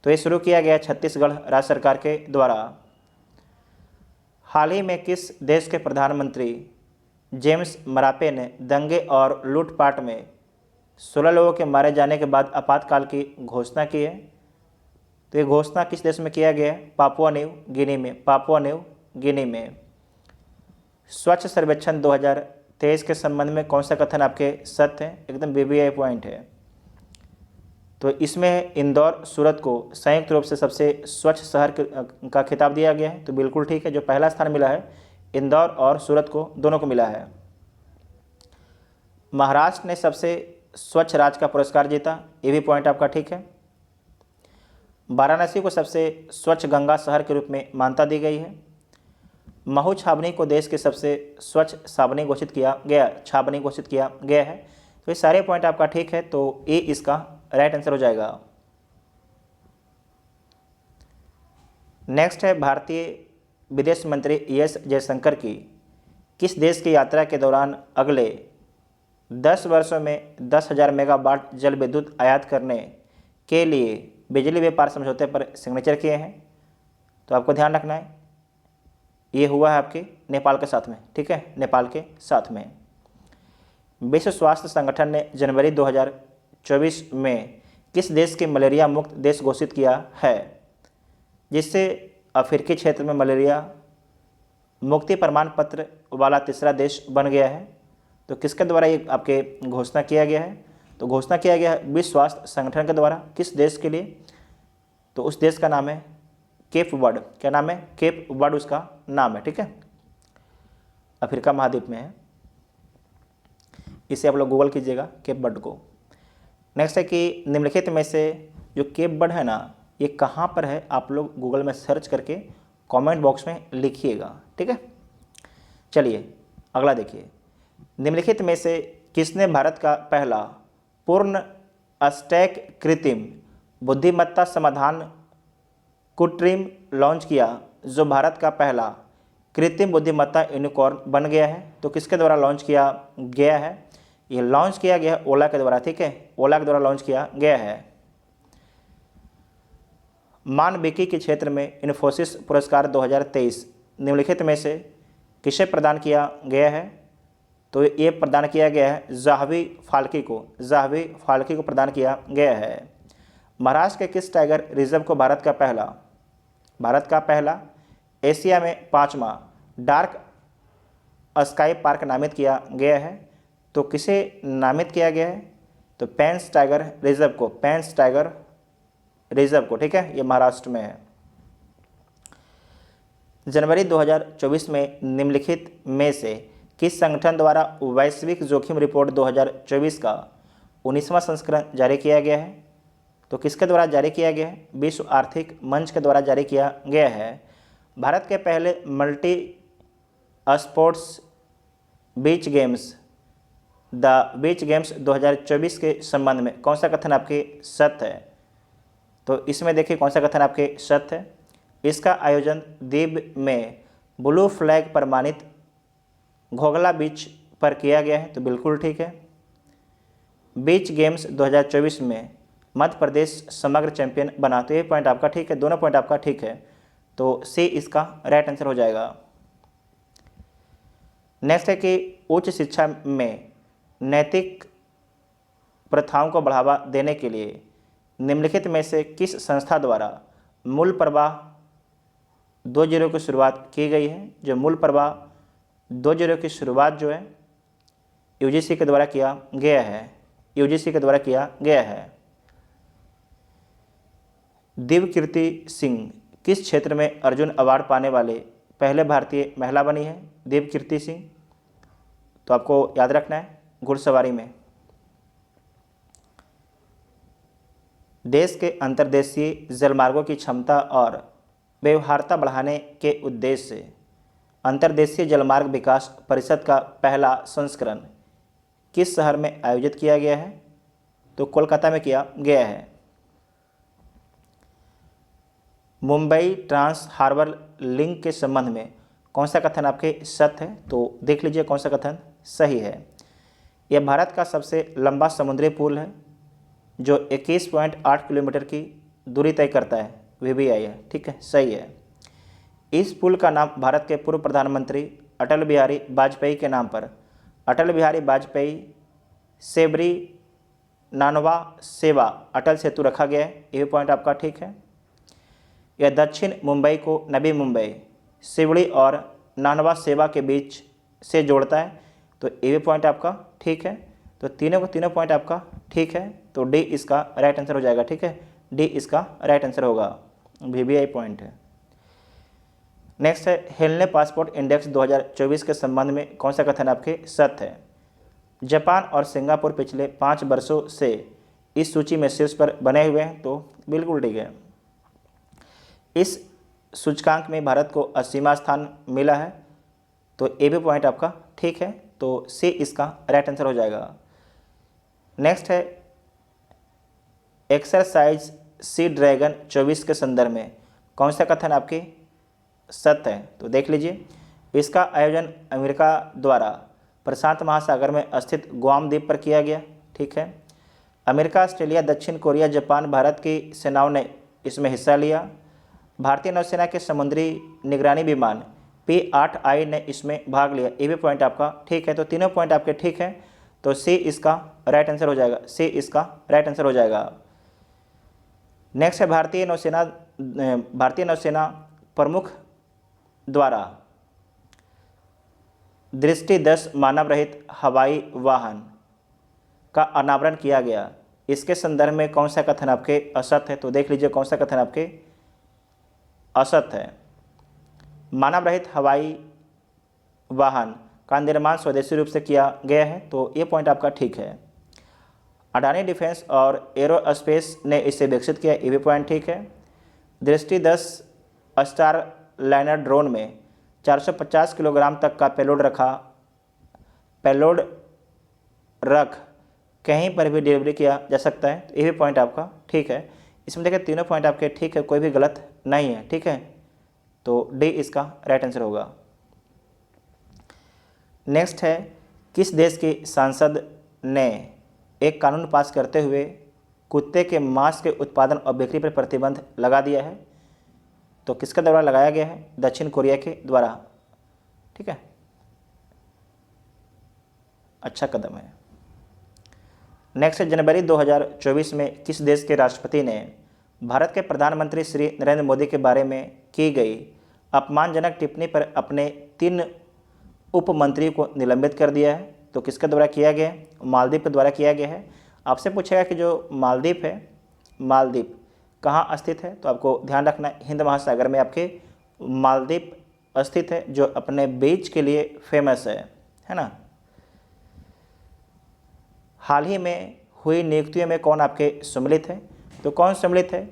तो ये शुरू किया गया छत्तीसगढ़ राज्य सरकार के द्वारा। हाल ही में किस देश के प्रधानमंत्री जेम्स मरापे ने दंगे और लूटपाट में 16 लोगों के मारे जाने के बाद आपातकाल की घोषणा की है? तो ये घोषणा किस देश में किया गया है? पापुआ न्यू गिनी में, पापुआ न्यू गिनी में। स्वच्छ सर्वेक्षण 2023 के संबंध में कौन सा कथन आपके सत्य है? एकदम BBI पॉइंट है। तो इसमें इंदौर सूरत को संयुक्त रूप से सबसे स्वच्छ शहर का खिताब दिया गया है, तो बिल्कुल ठीक है। जो पहला स्थान मिला है इंदौर और सूरत को, दोनों को मिला है। महाराष्ट्र ने सबसे स्वच्छ राज्य का पुरस्कार जीता, ये भी पॉइंट आपका ठीक है। वाराणसी को सबसे स्वच्छ गंगा शहर के रूप में मान्यता दी गई है। महू छावनी को देश के सबसे स्वच्छ छावनी घोषित किया गया है। तो ये सारे पॉइंट आपका ठीक है, तो ए इसका राइट आंसर हो जाएगा। नेक्स्ट है भारतीय विदेश मंत्री एस जयशंकर की किस देश की यात्रा के दौरान अगले 10 वर्षों में 10,000 मेगावाट जल विद्युत आयात करने के लिए बिजली व्यापार समझौते पर सिग्नेचर किए हैं? तो आपको ध्यान रखना है ये हुआ है आपके नेपाल के साथ में, ठीक है, नेपाल के साथ में। विश्व स्वास्थ्य संगठन ने जनवरी 2024 में किस देश के मलेरिया मुक्त देश घोषित किया है, जिससे अफ्रीकी क्षेत्र में मलेरिया मुक्ति प्रमाण पत्र वाला तीसरा देश बन गया है? तो किसके द्वारा ये आपके घोषणा किया गया है? तो घोषणा किया गया है विश्व स्वास्थ्य संगठन के द्वारा। किस देश के लिए? तो उस देश का नाम है केप वर्ड। क्या नाम है? केप वर्ड उसका नाम है, ठीक है, अफ्रीका महाद्वीप में है। इसे आप लोग गूगल कीजिएगा केप वर्ड को। नेक्स्ट है कि निम्नलिखित में से जो केप वर्ड है ना, ये कहाँ पर है? आप लोग गूगल में सर्च करके कमेंट बॉक्स में लिखिएगा, ठीक है। चलिए अगला देखिए। निम्नलिखित में से किसने भारत का पहला पूर्ण स्टैक कृत्रिम बुद्धिमत्ता समाधान कुट्रिम लॉन्च किया, जो भारत का पहला कृत्रिम बुद्धिमत्ता यूनिकॉर्न बन गया है? तो किसके द्वारा लॉन्च किया गया है? ये लॉन्च किया गया है ओला के द्वारा, ठीक है, ओला के द्वारा लॉन्च किया गया है। मानविकी के क्षेत्र में इन्फोसिस पुरस्कार 2023 निम्नलिखित में से किसे प्रदान किया गया है? तो ये प्रदान किया गया है जाहवी फाल्के को प्रदान किया गया है। महाराष्ट्र के किस टाइगर रिजर्व को भारत का पहला भारत का पहला, एशिया में 5वां डार्क स्काई पार्क नामित किया गया है। तो किसे नामित किया गया है? तो पेंस टाइगर रिजर्व को, पेंस टाइगर रिजर्व को, ठीक है, ये महाराष्ट्र में है। जनवरी 2024 में निम्नलिखित में से किस संगठन द्वारा वैश्विक जोखिम रिपोर्ट 2024 का 19वां संस्करण जारी किया गया है? तो किसके द्वारा जारी किया गया है? विश्व आर्थिक मंच के द्वारा जारी किया गया है। भारत के पहले multi sports beach games, the beach games 2024 के संबंध में कौन सा कथन आपके सत्य है? तो इसमें देखिए कौन सा कथन आपके सत्य है। इसका आयोजन द्वीप में ब्लू फ्लैग प्रमाणित घोघला बीच पर किया गया है, तो बिल्कुल ठीक है। बीच गेम्स 2024 में मध्य प्रदेश समग्र चैंपियन बना, तो ये पॉइंट आपका ठीक है, दोनों पॉइंट आपका ठीक है, तो सी इसका राइट आंसर हो जाएगा। नेक्स्ट है कि उच्च शिक्षा में नैतिक प्रथाओं को बढ़ावा देने के लिए निम्नलिखित में से किस संस्था द्वारा मूल प्रवाह 2.0 की शुरुआत की गई है? जो मूल प्रवाह 2.0 की शुरुआत जो है यूजीसी के द्वारा किया गया है, यूजीसी के द्वारा किया गया है। दिव्यकीर्ति सिंह किस क्षेत्र में अर्जुन अवार्ड पाने वाले पहले भारतीय महिला बनी है? दिव्यकीर्ति सिंह, तो आपको याद रखना है घुड़सवारी में। देश के अंतर्देशीय जलमार्गों की क्षमता और व्यवहार्यता बढ़ाने के उद्देश्य से अंतर्देशीय जलमार्ग विकास परिषद का पहला संस्करण किस शहर में आयोजित किया गया है? तो कोलकाता में किया गया है। मुंबई ट्रांस हार्बर लिंक के संबंध में कौन सा कथन आपके सत्य है? तो देख लीजिए कौन सा कथन सही है। यह भारत का सबसे लंबा समुद्री पुल है जो 21.8 किलोमीटर की दूरी तय करता है, वीबीआई है, ठीक है, सही है। इस पुल का नाम भारत के पूर्व प्रधानमंत्री अटल बिहारी वाजपेयी के नाम पर अटल बिहारी वाजपेयी सेबरी नानवा सेवा अटल सेतु रखा गया है, ये पॉइंट आपका ठीक है। यह दक्षिण मुंबई को नवी मुंबई, सिवड़ी और नानवा सेवा के बीच से जोड़ता है, तो ये भी पॉइंट आपका ठीक है। तो तीनों पॉइंट आपका ठीक है, तो डी इसका राइट आंसर हो जाएगा, ठीक है, डी इसका राइट आंसर होगा, वीबीआई पॉइंट है। नेक्स्ट है हेलने पासपोर्ट इंडेक्स 2024 के संबंध में कौन सा कथन आपके सत्य है? जापान और सिंगापुर पिछले 5 वर्षों से इस सूची में शीर्ष पर बने हुए हैं, तो बिल्कुल ठीक है। इस सूचकांक में भारत को 80वां स्थान मिला है, तो ए भी पॉइंट आपका ठीक है, तो सी इसका राइट आंसर हो जाएगा। नेक्स्ट है एक्सरसाइज सी ड्रैगन 24 के संदर्भ में कौन सा कथन आपके सत्य है? तो देख लीजिए, इसका आयोजन अमेरिका द्वारा प्रशांत महासागर में स्थित गुआम द्वीप पर किया गया, ठीक है। अमेरिका, ऑस्ट्रेलिया, दक्षिण कोरिया, जापान, भारत की सेनाओं ने इसमें हिस्सा लिया। भारतीय नौसेना के समुद्री निगरानी विमान P-8I ने इसमें भाग लिया, ये भी पॉइंट आपका ठीक है, तो तीनों पॉइंट आपके ठीक है, तो सी इसका राइट आंसर हो जाएगा, सी इसका राइट आंसर हो जाएगा। नेक्स्ट है भारतीय नौसेना प्रमुख द्वारा दृष्टि 10 मानव रहित हवाई वाहन का अनावरण किया गया, इसके संदर्भ में कौन सा कथन आपके असत्य है? तो देख लीजिए कौन सा कथन आपके असत्य है। मानव रहित हवाई वाहन का निर्माण स्वदेशी रूप से किया गया है, तो ये पॉइंट आपका ठीक है। अडानी डिफेंस और एरोस्पेस ने इसे विकसित किया, ये भी पॉइंट ठीक है। दृष्टि 10 स्टार लाइनर ड्रोन में 450 किलोग्राम तक का पेलोड रख कहीं पर भी डिलीवरी किया जा सकता है, तो ये भी पॉइंट आपका ठीक है। इसमें देखिए तीनों पॉइंट आपके ठीक है, कोई भी गलत नहीं है, ठीक है, तो डी इसका राइट आंसर होगा। नेक्स्ट है किस देश की सांसद ने एक कानून पास करते हुए कुत्ते के मांस के उत्पादन और बिक्री पर प्रतिबंध लगा दिया है? तो किसके द्वारा लगाया गया है? दक्षिण कोरिया के द्वारा, ठीक है, अच्छा कदम है। नेक्स्ट है जनवरी 2024 में किस देश के राष्ट्रपति ने भारत के प्रधानमंत्री श्री नरेंद्र मोदी के बारे में की गई अपमानजनक टिप्पणी पर अपने 3 उप मंत्री को निलंबित कर दिया है। तो किसके द्वारा किया गया है? मालदीव के द्वारा किया गया है। आपसे पूछेगा कि जो मालदीव है, मालदीव कहाँ स्थित है? तो आपको ध्यान रखना है हिंद महासागर में आपके मालदीव स्थित है, जो अपने बीच के लिए फेमस है ना। हाल ही में हुई नियुक्तियों में कौन आपके सम्मिलित है? तो कौन सम्मिलित है?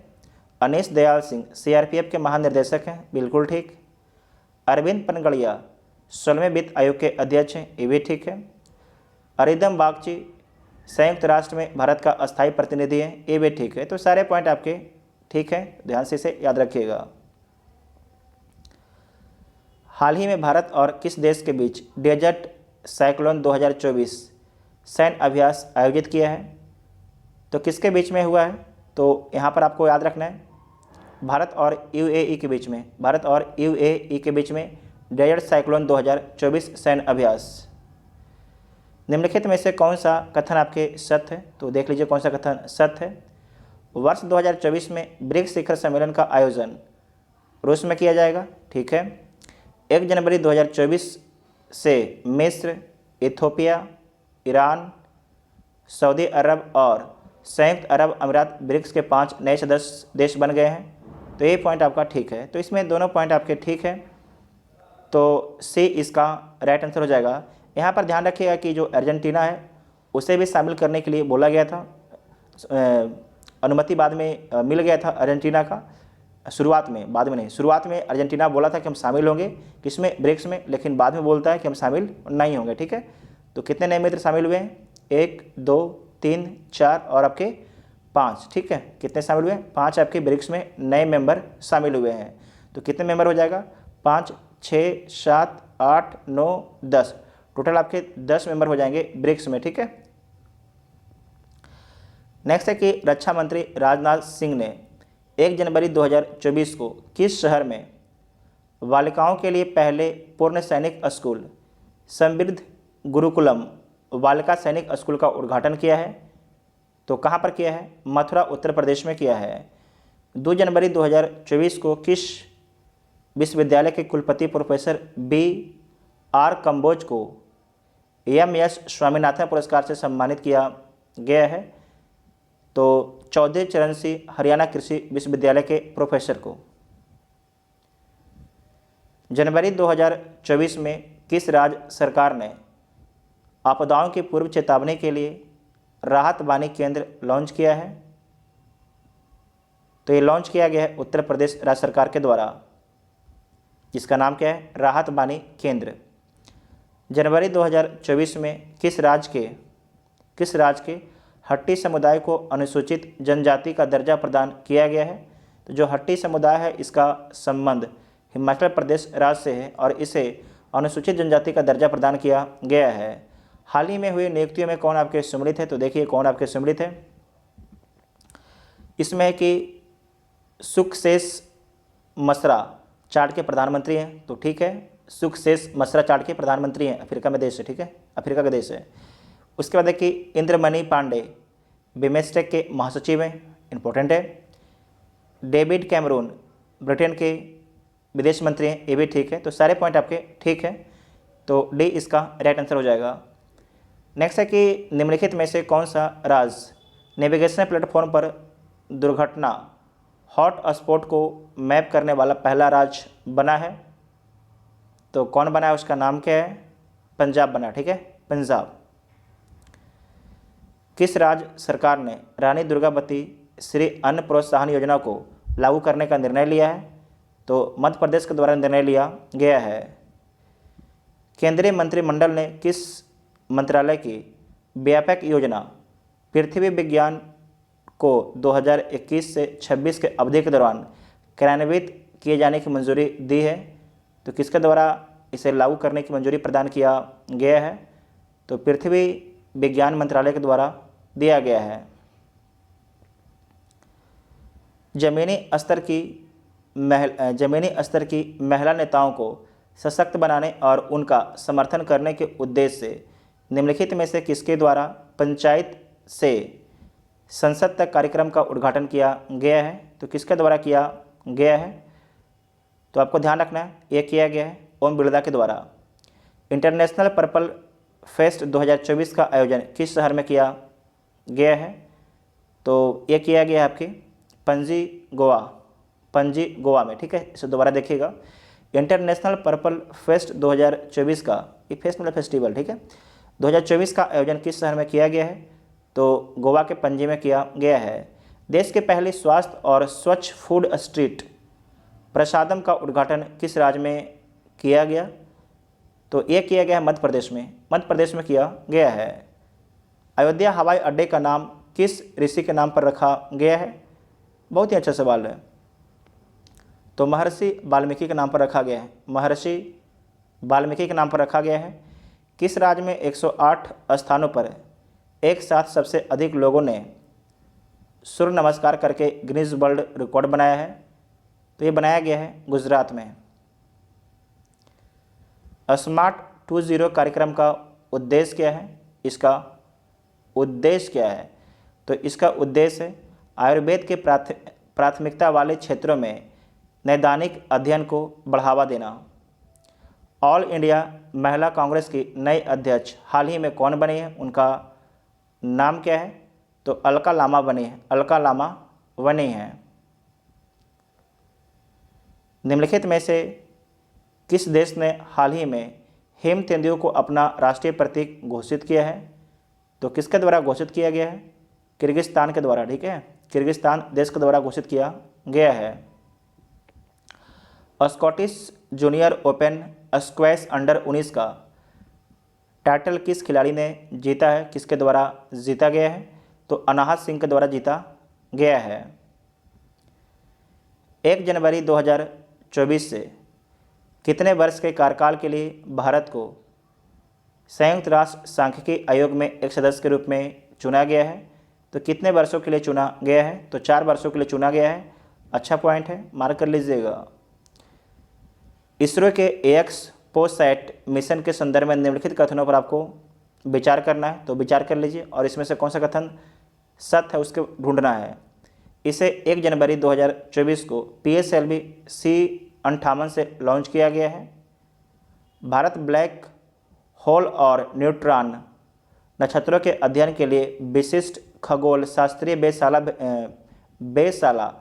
अनीश दयाल सिंह सीआरपीएफ के महानिर्देशक हैं, बिल्कुल ठीक। अरविंद पनगड़िया 16वें वित्त आयोग के अध्यक्ष हैं, ये भी ठीक है। अरिंदम बागची संयुक्त राष्ट्र में भारत का अस्थायी प्रतिनिधि है, ये भी ठीक है। तो सारे पॉइंट आपके ठीक है, ध्यान से इसे याद रखिएगा। हाल ही में भारत और किस देश के बीच डेजर्ट साइक्लोन 2024 सैन्य अभ्यास आयोजित किया है? तो किसके बीच में हुआ है? तो यहाँ पर आपको याद रखना है भारत और यूएई के बीच में, भारत और यूएई के बीच में डेजर्ट साइक्लोन 2024 सैन्य अभ्यास। निम्नलिखित में से कौन सा कथन आपके सत्य है? तो देख लीजिए कौन सा कथन सत्य है। वर्ष 2024 में ब्रिक्स शिखर सम्मेलन का आयोजन रूस में किया जाएगा, ठीक है। 1 जनवरी 2024 से मिस्र, इथोपिया, ईरान, सऊदी अरब और संयुक्त अरब अमीरात ब्रिक्स के 5 नए सदस्य देश बन गए हैं। तो ये पॉइंट आपका ठीक है। तो इसमें दोनों पॉइंट आपके ठीक है, तो सी इसका राइट आंसर हो जाएगा। यहाँ पर ध्यान रखिएगा कि जो अर्जेंटीना है उसे भी शामिल करने के लिए बोला गया था, अनुमति बाद में मिल गया था अर्जेंटीना का, शुरुआत में, बाद में नहीं। शुरुआत में अर्जेंटीना बोला था कि हम शामिल होंगे किसमें? ब्रिक्स में, लेकिन बाद में बोलता है कि हम शामिल नहीं होंगे, ठीक है। तो कितने नए मित्र शामिल हुए हैं? 1, 2, 3, 4 और आपके 5, ठीक है। कितने शामिल हुए? 5 आपके ब्रिक्स में नए मेंबर शामिल हुए हैं। तो कितने मेंबर हो जाएगा? 5, 6, 7, 8, 9, 10, टोटल आपके 10 मेंबर हो जाएंगे ब्रिक्स में, ठीक है। नेक्स्ट है कि रक्षा मंत्री राजनाथ सिंह ने 1 जनवरी 2024 को किस शहर में बालिकाओं के लिए पहले पूर्ण सैनिक स्कूल समृद्ध गुरुकुलम बालिका सैनिक स्कूल का उद्घाटन किया है? तो कहाँ पर किया है? मथुरा उत्तर प्रदेश में किया है। 2 जनवरी 2024 को किस विश्वविद्यालय के कुलपति प्रोफेसर B.R. कंबोज को एम.एस. स्वामीनाथन पुरस्कार से सम्मानित किया गया है? तो चौधरी चरण सिंह हरियाणा कृषि विश्वविद्यालय के प्रोफेसर को। जनवरी 2024 में किस राज्य सरकार ने आपदाओं की पूर्व चेतावनी के लिए राहत बानी केंद्र लॉन्च किया है? तो ये लॉन्च किया गया है उत्तर प्रदेश राज्य सरकार के द्वारा, जिसका नाम क्या है? राहत बानी केंद्र। जनवरी 2024 में किस राज्य के हट्टी समुदाय को अनुसूचित जनजाति का दर्जा प्रदान किया गया है? तो जो हट्टी समुदाय है इसका संबंध हिमाचल प्रदेश राज्य से है और इसे अनुसूचित जनजाति का दर्जा प्रदान किया गया है। हाल ही में हुई नियुक्तियों में कौन आपके सम्मिलित है? तो देखिए कौन आपके सम्मिलित है। इसमें है कि सुखशेष मसरा चाड के प्रधानमंत्री हैं, तो ठीक है। सुखशेष मसरा चाड के प्रधानमंत्री हैं, अफ्रीका में देश है, ठीक है, अफ्रीका का देश है। उसके बाद है कि इंद्रमणि पांडे बिमेस्टेक के महासचिव हैं, इंपॉर्टेंट है। डेविड कैमरून ब्रिटेन के विदेश मंत्री हैं, ये भी ठीक है। तो सारे पॉइंट आपके ठीक है, तो डी इसका राइट आंसर हो जाएगा। नेक्स्ट है कि निम्नलिखित में से कौन सा राज्य नेविगेशन प्लेटफॉर्म पर दुर्घटना हॉट स्पॉट को मैप करने वाला पहला राज्य बना है? तो कौन बना है, उसका नाम क्या है? पंजाब बना, ठीक है, पंजाब। किस राज्य सरकार ने रानी दुर्गावती श्री अन्न प्रोत्साहन योजना को लागू करने का निर्णय लिया है? तो मध्य प्रदेश के द्वारा निर्णय लिया गया है। केंद्रीय मंत्रिमंडल ने किस मंत्रालय की व्यापक योजना पृथ्वी विज्ञान को 2021 से 26 के अवधि के दौरान कार्यान्वित किए जाने की मंजूरी दी है? तो किसके द्वारा इसे लागू करने की मंजूरी प्रदान किया गया है? तो पृथ्वी विज्ञान मंत्रालय के द्वारा दिया गया है। जमीनी स्तर की महिला नेताओं को सशक्त बनाने और उनका समर्थन करने के उद्देश्य से निम्नलिखित में से किसके द्वारा पंचायत से संसद तक कार्यक्रम का उद्घाटन किया गया है? तो किसके द्वारा किया गया है? तो आपको ध्यान रखना है ये किया गया है ओम बिरला के द्वारा। इंटरनेशनल पर्पल फेस्ट 2024 का आयोजन किस शहर में किया गया है? तो ये किया गया है आपके पणजी गोवा में, ठीक है। इसे दोबारा देखिएगा, इंटरनेशनल पर्पल फेस्ट 2024 का, ये फेस्ट मतलब फेस्टिवल, ठीक है, 2024 का आयोजन किस शहर में किया गया है? तो गोवा के पणजी में किया गया है। देश के पहले स्वास्थ्य और स्वच्छ फूड स्ट्रीट प्रसादम का उद्घाटन किस राज्य में किया गया? तो ये किया गया है मध्य प्रदेश में किया गया है। अयोध्या हवाई अड्डे का नाम किस ऋषि के नाम पर रखा गया है? बहुत ही अच्छा सवाल है। तो महर्षि वाल्मीकि के नाम पर रखा गया है, महर्षि वाल्मीकि के नाम पर रखा गया है। किस राज्य में 108 स्थानों पर एक साथ सबसे अधिक लोगों ने सूर्य नमस्कार करके गिनीज वर्ल्ड रिकॉर्ड बनाया है? तो ये बनाया गया है गुजरात में। स्मार्ट 20 कार्यक्रम का उद्देश्य क्या है? इसका उद्देश्य क्या है? तो इसका उद्देश्य है आयुर्वेद के प्राथमिकता वाले क्षेत्रों में नैदानिक अध्ययन को बढ़ावा देना। ऑल इंडिया महिला कांग्रेस की नई अध्यक्ष हाल ही में कौन बनी है? उनका नाम क्या है? तो अलका लामा बनी है। निम्नलिखित में से किस देश ने हाल ही में हेम तेंदुए को अपना राष्ट्रीय प्रतीक घोषित किया है? तो किसके द्वारा घोषित किया गया है? किर्गिस्तान के द्वारा, ठीक है, किर्गिस्तान देश के द्वारा घोषित किया गया है। Scottish junior open squash under 19 का टाइटल किस खिलाड़ी ने जीता है? किसके द्वारा जीता गया है? तो अनाहत सिंह के द्वारा जीता गया है। 1 जनवरी 2024 से कितने वर्ष के कार्यकाल के लिए भारत को संयुक्त राष्ट्र सांख्यिकी आयोग में एक सदस्य के रूप में चुना गया है? तो कितने वर्षों के लिए चुना गया है? तो 4 वर्षों के लिए चुना गया है। अच्छा पॉइंट है, मार्क कर लीजिएगा। इसरो के एक्सपोसैट मिशन के संदर्भ में निम्नलिखित कथनों पर आपको विचार करना है, तो विचार कर लीजिए और इसमें से कौन सा कथन सत्य है उसके ढूंढना है। इसे 1 जनवरी 2024 को PSLV C58 से लॉन्च किया गया है। भारत ब्लैक होल और न्यूट्रॉन नक्षत्रों के अध्ययन के लिए विशिष्ट खगोल शास्त्रीय वेधशाला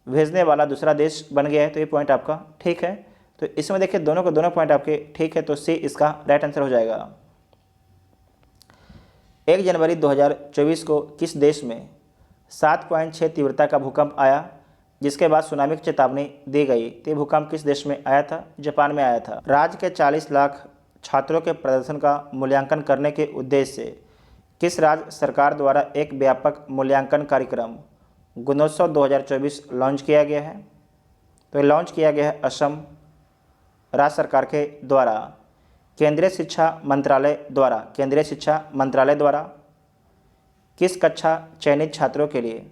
भेजने वाला दूसरा देश बन गया है। तो ये पॉइंट आपका ठीक है। तो इसमें देखिए दोनों के दोनों पॉइंट आपके ठीक है, तो सी इसका राइट आंसर हो जाएगा। 1 जनवरी 2024 को किस देश में 7.6 तीव्रता का भूकंप आया, जिसके बाद सुनामी की चेतावनी दी गई? तो भूकंप किस देश में आया था? जापान में आया था। राज्य के 40 लाख छात्रों के प्रदर्शन का मूल्यांकन करने के उद्देश्य से किस राज्य सरकार द्वारा एक व्यापक मूल्यांकन कार्यक्रम गुणोत्सव 2024 लॉन्च किया गया है? तो ये लॉन्च किया गया है असम राज्य सरकार के द्वारा। केंद्रीय शिक्षा मंत्रालय द्वारा किस कक्षा चयनित छात्रों के लिए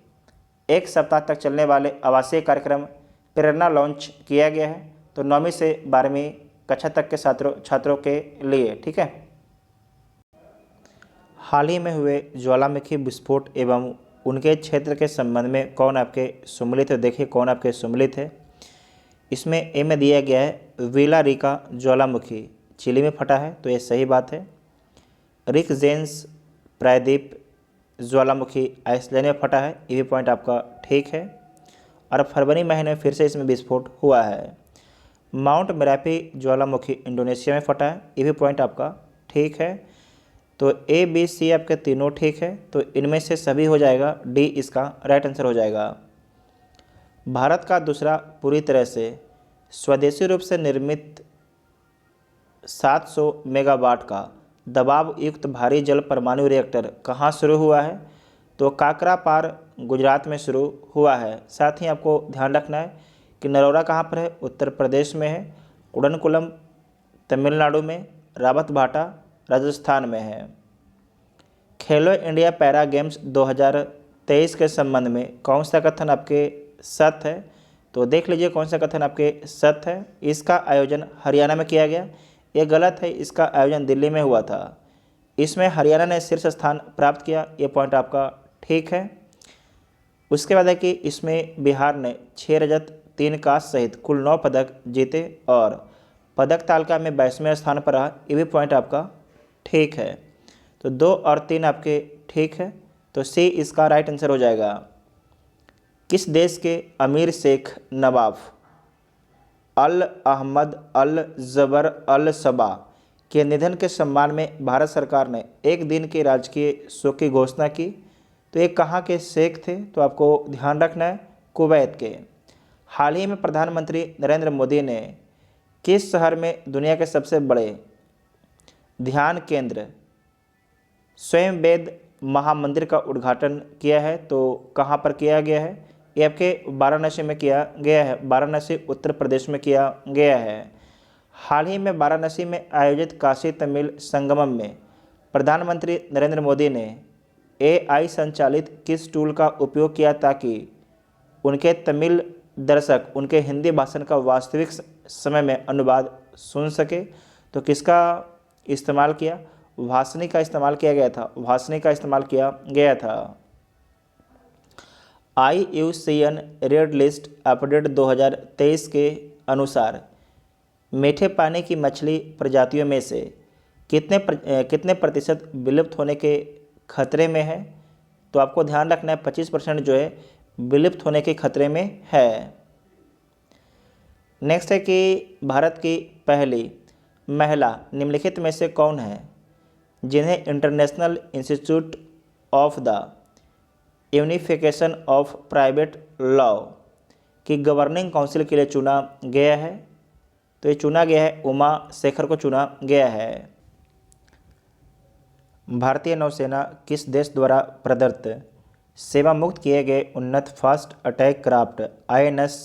1 सप्ताह तक चलने वाले आवासीय कार्यक्रम प्रेरणा लॉन्च किया गया है? तो 9वीं से 12वीं कक्षा तक के छात्रों के लिए, ठीक है। हाल ही में हुए ज्वालामुखी विस्फोट एवं उनके क्षेत्र के संबंध में कौन आपके सम्मिलित है? देखिए कौन आपके सम्मिलित है। इसमें ए में दिया गया है विला रिका ज्वालामुखी चिली में फटा है, तो ये सही बात है। रिक जेन्स प्रायद्वीप ज्वालामुखी आइसलैंड में फटा है, ये भी पॉइंट आपका ठीक है। और फरवरी महीने में फिर से इसमें विस्फोट हुआ है। माउंट मेरापी ज्वालामुखी इंडोनेशिया में फटा है, ये भी पॉइंट आपका ठीक है। तो ए बी सी आपके तीनों ठीक है, तो इनमें से सभी हो जाएगा, डी इसका राइट आंसर हो जाएगा। भारत का दूसरा पूरी तरह से स्वदेशी रूप से निर्मित 700 मेगावाट का दबाव युक्त भारी जल परमाणु रिएक्टर कहाँ शुरू हुआ है? तो काकरापार गुजरात में शुरू हुआ है। साथ ही आपको ध्यान रखना है कि नरोरा कहाँ पर है? उत्तर प्रदेश में है। उड़नकुलम तमिलनाडु में, रावतभाटा राजस्थान में है। खेलो इंडिया पैरा गेम्स 2023 के संबंध में कौन सा कथन आपके सत्य है? तो देख लीजिए कौन सा कथन आपके सत्य है। इसका आयोजन हरियाणा में किया गया, ये गलत है, इसका आयोजन दिल्ली में हुआ था। इसमें हरियाणा ने शीर्ष स्थान प्राप्त किया, ये पॉइंट आपका ठीक है। उसके बाद है कि इसमें बिहार ने 6 रजत 3 कांस्य सहित कुल 9 पदक जीते और पदक तालिका में 22वें स्थान पर रहा। ये भी पॉइंट आपका ठीक है। तो 2 और 3 आपके ठीक है, तो सी इसका राइट आंसर हो जाएगा। किस देश के अमीर शेख नवाफ अल अहमद अल जबर अल सबा के निधन के सम्मान में भारत सरकार ने एक दिन के राजकीय शोक की घोषणा की? तो ये कहाँ के शेख थे? तो आपको ध्यान रखना है, कुवैत के। हाल ही में प्रधानमंत्री नरेंद्र मोदी ने किस शहर में दुनिया के सबसे बड़े ध्यान केंद्र स्वयं वेद महामंदिर का उद्घाटन किया है? तो कहाँ पर किया गया है? ये आपके वाराणसी में किया गया है। वाराणसी उत्तर प्रदेश में किया गया है। हाल ही में वाराणसी में आयोजित काशी तमिल संगमम में प्रधानमंत्री नरेंद्र मोदी ने AI संचालित किस टूल का उपयोग किया ताकि उनके तमिल दर्शक उनके हिंदी भाषण का वास्तविक समय में अनुवाद सुन सके? तो किसका इस्तेमाल किया? भाषणी का इस्तेमाल किया गया था। भाषणी का इस्तेमाल किया गया था। IUCN रेड लिस्ट अपडेट 2023 के अनुसार मीठे पानी की मछली प्रजातियों में से कितने प्रतिशत विलुप्त होने के खतरे में है? तो आपको ध्यान रखना है 25% जो है विलुप्त होने के खतरे में है। नेक्स्ट है कि भारत की पहली महिला निम्नलिखित में से कौन है जिन्हें international institute of the unification of private law की गवर्निंग काउंसिल के लिए चुना गया है? तो ये चुना गया है, उमा शेखर को चुना गया है। भारतीय नौसेना किस देश द्वारा प्रदत्त सेवा मुक्त किए गए उन्नत फास्ट अटैक क्राफ्ट INS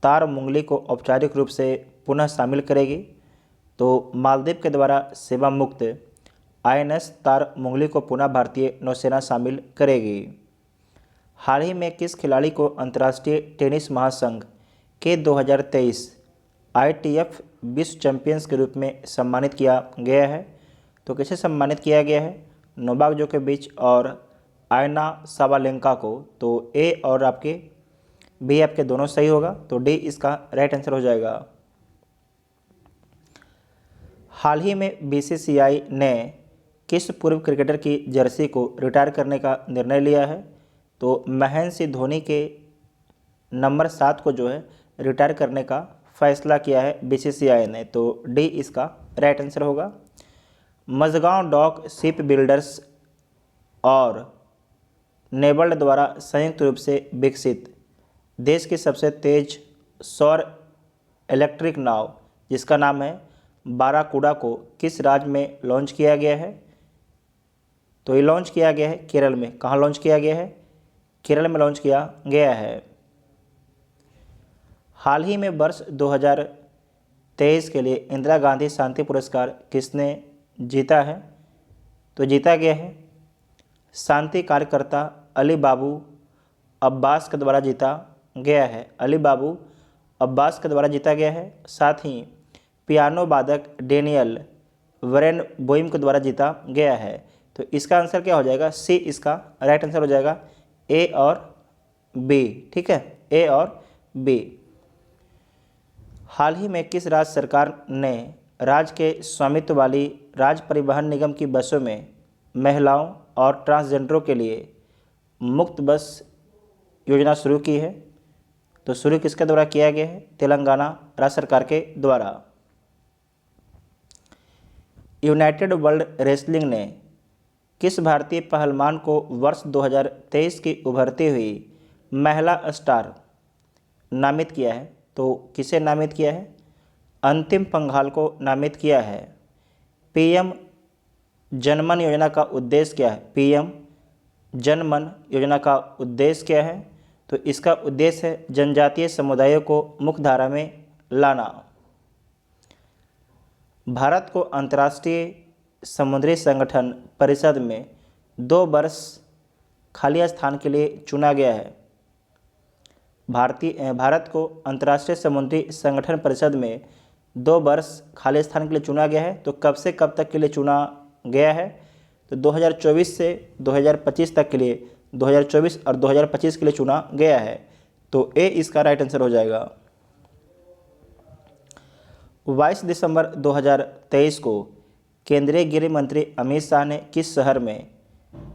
तारमुंगली को औपचारिक रूप से पुनः शामिल करेगी? तो मालदीव के द्वारा सेवा मुक्त INS तारमुंगली को पुनः भारतीय नौसेना शामिल करेगी। हाल ही में किस खिलाड़ी को अंतर्राष्ट्रीय टेनिस महासंघ के 2023 ITF विश्व चैंपियंस के रूप में सम्मानित किया गया है? तो किसे सम्मानित किया गया है? नोवाक जोकोविच और आयना साबालेंका को। तो ए और आपके बी आपके दोनों सही होगा, तो डी इसका राइट आंसर हो जाएगा। हाल ही में BCCI ने किस पूर्व क्रिकेटर की जर्सी को रिटायर करने का निर्णय लिया है? तो महेंद्र सिंह धोनी के नंबर 7 को जो है रिटायर करने का फैसला किया है BCCI ने, तो डी इसका राइट आंसर होगा। मझगांव डॉक शिप बिल्डर्स और नेबल्ड द्वारा संयुक्त रूप से विकसित देश की सबसे तेज सौर इलेक्ट्रिक नाव जिसका नाम है बाराकूडा को किस राज्य में लॉन्च किया गया है? तो ये लॉन्च किया गया है केरल में। कहाँ लॉन्च किया गया है? केरल में लॉन्च किया गया है। हाल ही में वर्ष 2023 के लिए इंदिरा गांधी शांति पुरस्कार किसने जीता है? तो जीता गया है शांति कार्यकर्ता अली बाबू अब्बास के द्वारा जीता गया है। अली बाबू अब्बास के द्वारा जीता गया है। साथ ही पियानो वादक डेनियल वरेन बोइम के द्वारा जीता गया है। तो इसका आंसर क्या हो जाएगा? सी इसका राइट आंसर हो जाएगा। ए और बी, ठीक है, ए और बी। हाल ही में किस राज्य सरकार ने राज्य के स्वामित्व वाली राज्य परिवहन निगम की बसों में महिलाओं और ट्रांसजेंडरों के लिए मुक्त बस योजना शुरू की है? तो शुरू किसके द्वारा किया गया है? तेलंगाना राज्य सरकार के द्वारा। यूनाइटेड वर्ल्ड रेसलिंग ने किस भारतीय पहलवान को वर्ष 2023 की उभरती हुई महिला स्टार नामित किया है? तो किसे नामित किया है? अंतिम पंघाल को नामित किया है। PM जनमन योजना का उद्देश्य क्या है? PM जनमन योजना का उद्देश्य क्या है? तो इसका उद्देश्य है जनजातीय समुदायों को मुख्यधारा में लाना। भारत को अंतर्राष्ट्रीय समुद्री संगठन परिषद में 2 वर्ष खाली स्थान के लिए चुना गया है। भारत को अंतर्राष्ट्रीय समुद्री संगठन परिषद में 2 वर्ष खाली स्थान के लिए चुना गया है। तो कब से कब तक के लिए चुना गया है? तो 2024 से 2025 तक के लिए 2024 और 2025 के लिए चुना गया है। तो ए इसका राइट आंसर हो जाएगा। 22 दिसंबर 2023 को केंद्रीय गृह मंत्री अमित शाह ने किस शहर में